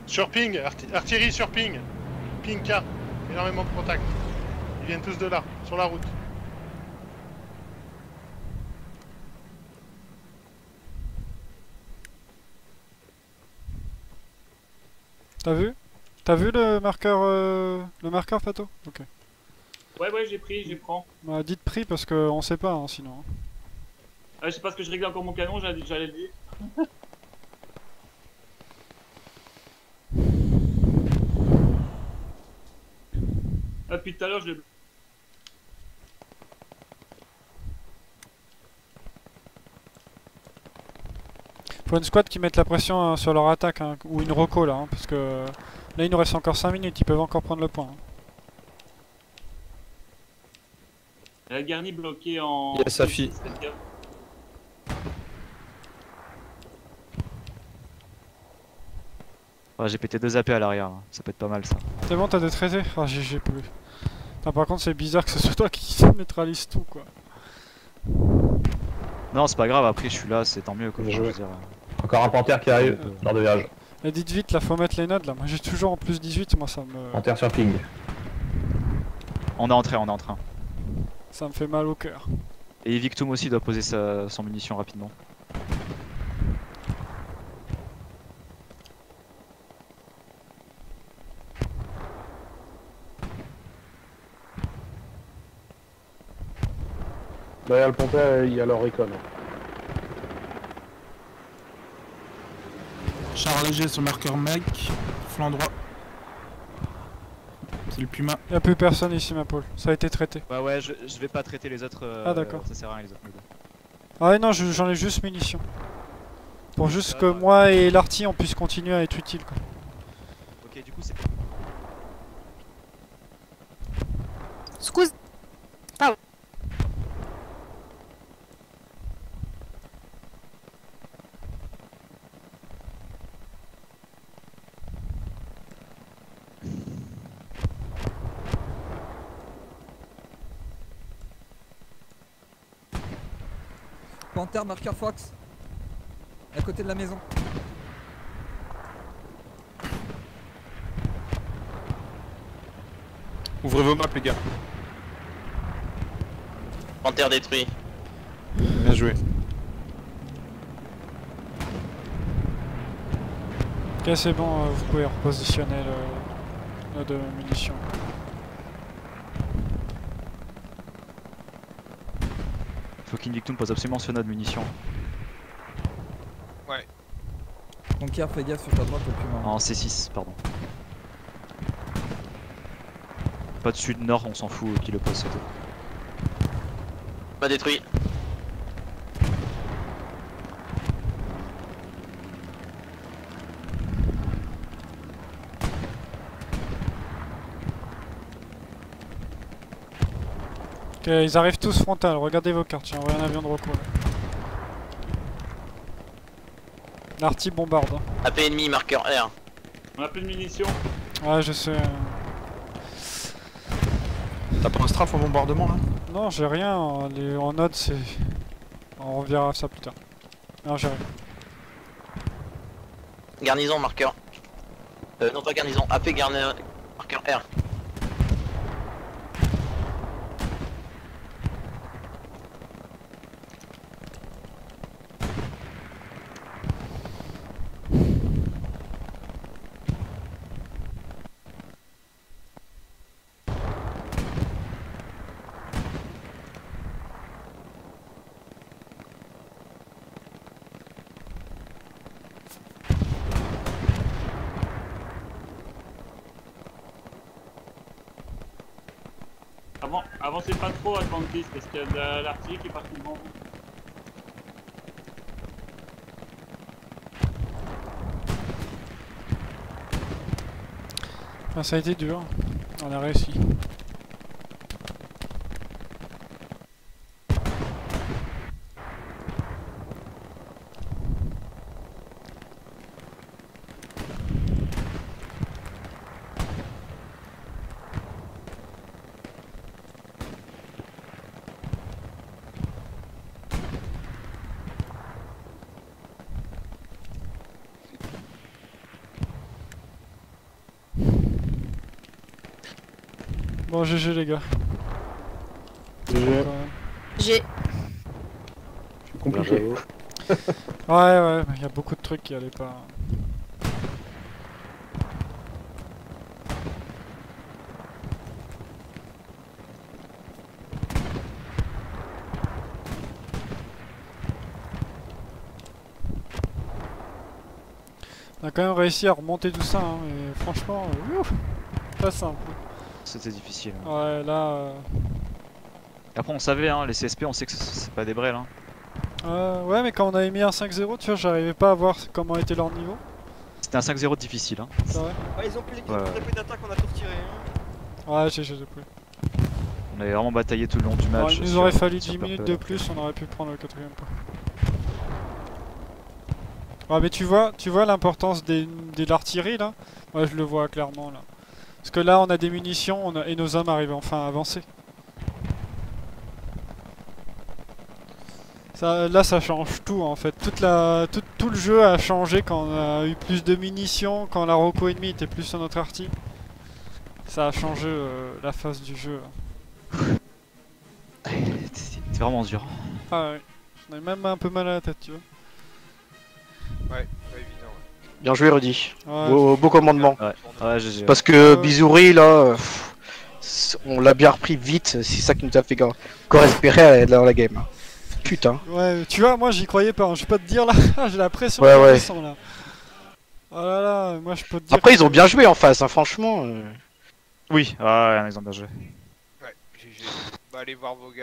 Sur ping, artillerie sur ping. Ping K, énormément de contacts. Ils viennent tous de là, sur la route. T'as vu? T'as vu le marqueur Fato? Ok. Ouais, j'ai pris, je prends. Bah, dites prix parce qu'on sait pas hein, sinon. Je sais pas ce que je réglais encore mon canon, j'allais le dire. Ah, depuis tout à l'heure, je l'ai. Faut une squad qui mette la pression sur leur attaque, hein, ou une reco là, hein, parce que là il nous reste encore 5 minutes, ils peuvent encore prendre le point. Hein. La garnie bloquée en... Il y a Safi. Ouais, j'ai pété 2 AP à l'arrière, hein. Ça peut être pas mal ça. C'est bon, t'as détraité? Ah, j'ai plus. Putain, par contre, c'est bizarre que ce soit toi qui neutralise tout quoi. Non, c'est pas grave, après je suis là, c'est tant mieux quoi. Je veux dire, Encore un panthère qui arrive, nord de virage. Et dites vite, là, faut mettre les nodes là. Moi j'ai toujours en plus 18, moi ça me. Panthère sur ping. On est en train, on est en train. Ça me fait mal au cœur. Et Victum aussi doit poser son munition rapidement. Derrière le pontet, il y a leur recon. Char léger sur marqueur mec, flanc droit. C'est le Puma. Y'a plus personne ici, ma Paul. Ça a été traité. Ouais, je vais pas traiter les autres. Ah, d'accord. Ça sert à rien les autres. Ah, ouais, non, j'en ai juste munitions. Pour juste que moi et l'arty on puisse continuer à être utile quoi. Ok, du coup c'est. Scusi. Paolo. Panthère marqueur Fox. À côté de la maison. Ouvrez vos maps les gars. Panthère détruit. Bien joué. Ok, c'est bon, vous pouvez repositionner nos deux munitions. Faut qu'Invictum pose absolument sur notre munition. Ouais. Conquer, fais gaffe sur ta droite au plus En C6, pardon. Pas de sud, nord, on s'en fout qui le pose, c'est tout. Pas détruit. Ok, ils arrivent tous frontal, regardez vos cartes, j'ai envoyé un avion de recours. L'arty bombarde. Hein. AP ennemi, marqueur R. On a plus de munitions. Ouais, je sais. T'as pas un strafe en bombardement là? Non, j'ai rien, en note c'est... On reverra ça plus tard. Non, j'ai rien. Garnison, marqueur. Non, pas garnison, AP marqueur R. Avancez pas trop Atlantis parce qu'il y a de l'artillerie qui est partie devant vous. Ah, ça a été dur, on a réussi. Bon, GG les gars. J'ai. C'est compliqué. Ouais, il y a beaucoup de trucs qui allaient pas. On a quand même réussi à remonter tout ça, hein, mais franchement, pas simple. C'était difficile. Ouais, là. Après, on savait, hein, les CSP, on sait que c'est pas des brels. Hein. Ouais, mais quand on avait mis un 5-0, tu vois, j'arrivais pas à voir comment était leur niveau. C'était un 5-0 difficile. Hein. C'est vrai? Ouais, ils ont pris très peu d'attaques, on a tout retiré. Hein. Ouais, j'ai pris. On avait vraiment bataillé tout le long du match. Ouais, il nous aurait fallu 10 minutes de plus, on aurait pu prendre le 4ème point. Ouais, mais tu vois l'importance de l'artillerie là? Ouais, je le vois clairement là. Parce que là, on a des munitions et nos hommes arrivent enfin à avancer. Là, ça change tout en fait. Tout le jeu a changé quand on a eu plus de munitions, quand la Rocco ennemie était plus sur notre arty. Ça a changé la phase du jeu. C'est vraiment dur. Ah ouais, j'en ai même un peu mal à la tête, tu vois. Ouais, pas évident. Bien joué, Rudy. Ouais, beau commandement. Ouais, GG. Parce que Bizouri, là, on l'a bien repris vite. C'est ça qui nous a fait correspérer dans la game. Putain. Ouais, tu vois, moi j'y croyais pas. Hein. Je vais pas te dire là, j'ai la pression qui descend là. Oh là là, moi je peux te dire. Après, ils ont bien joué en face, hein, franchement. Oui, ils ont bien joué. Ouais, GG. Bah, allez voir vos gars.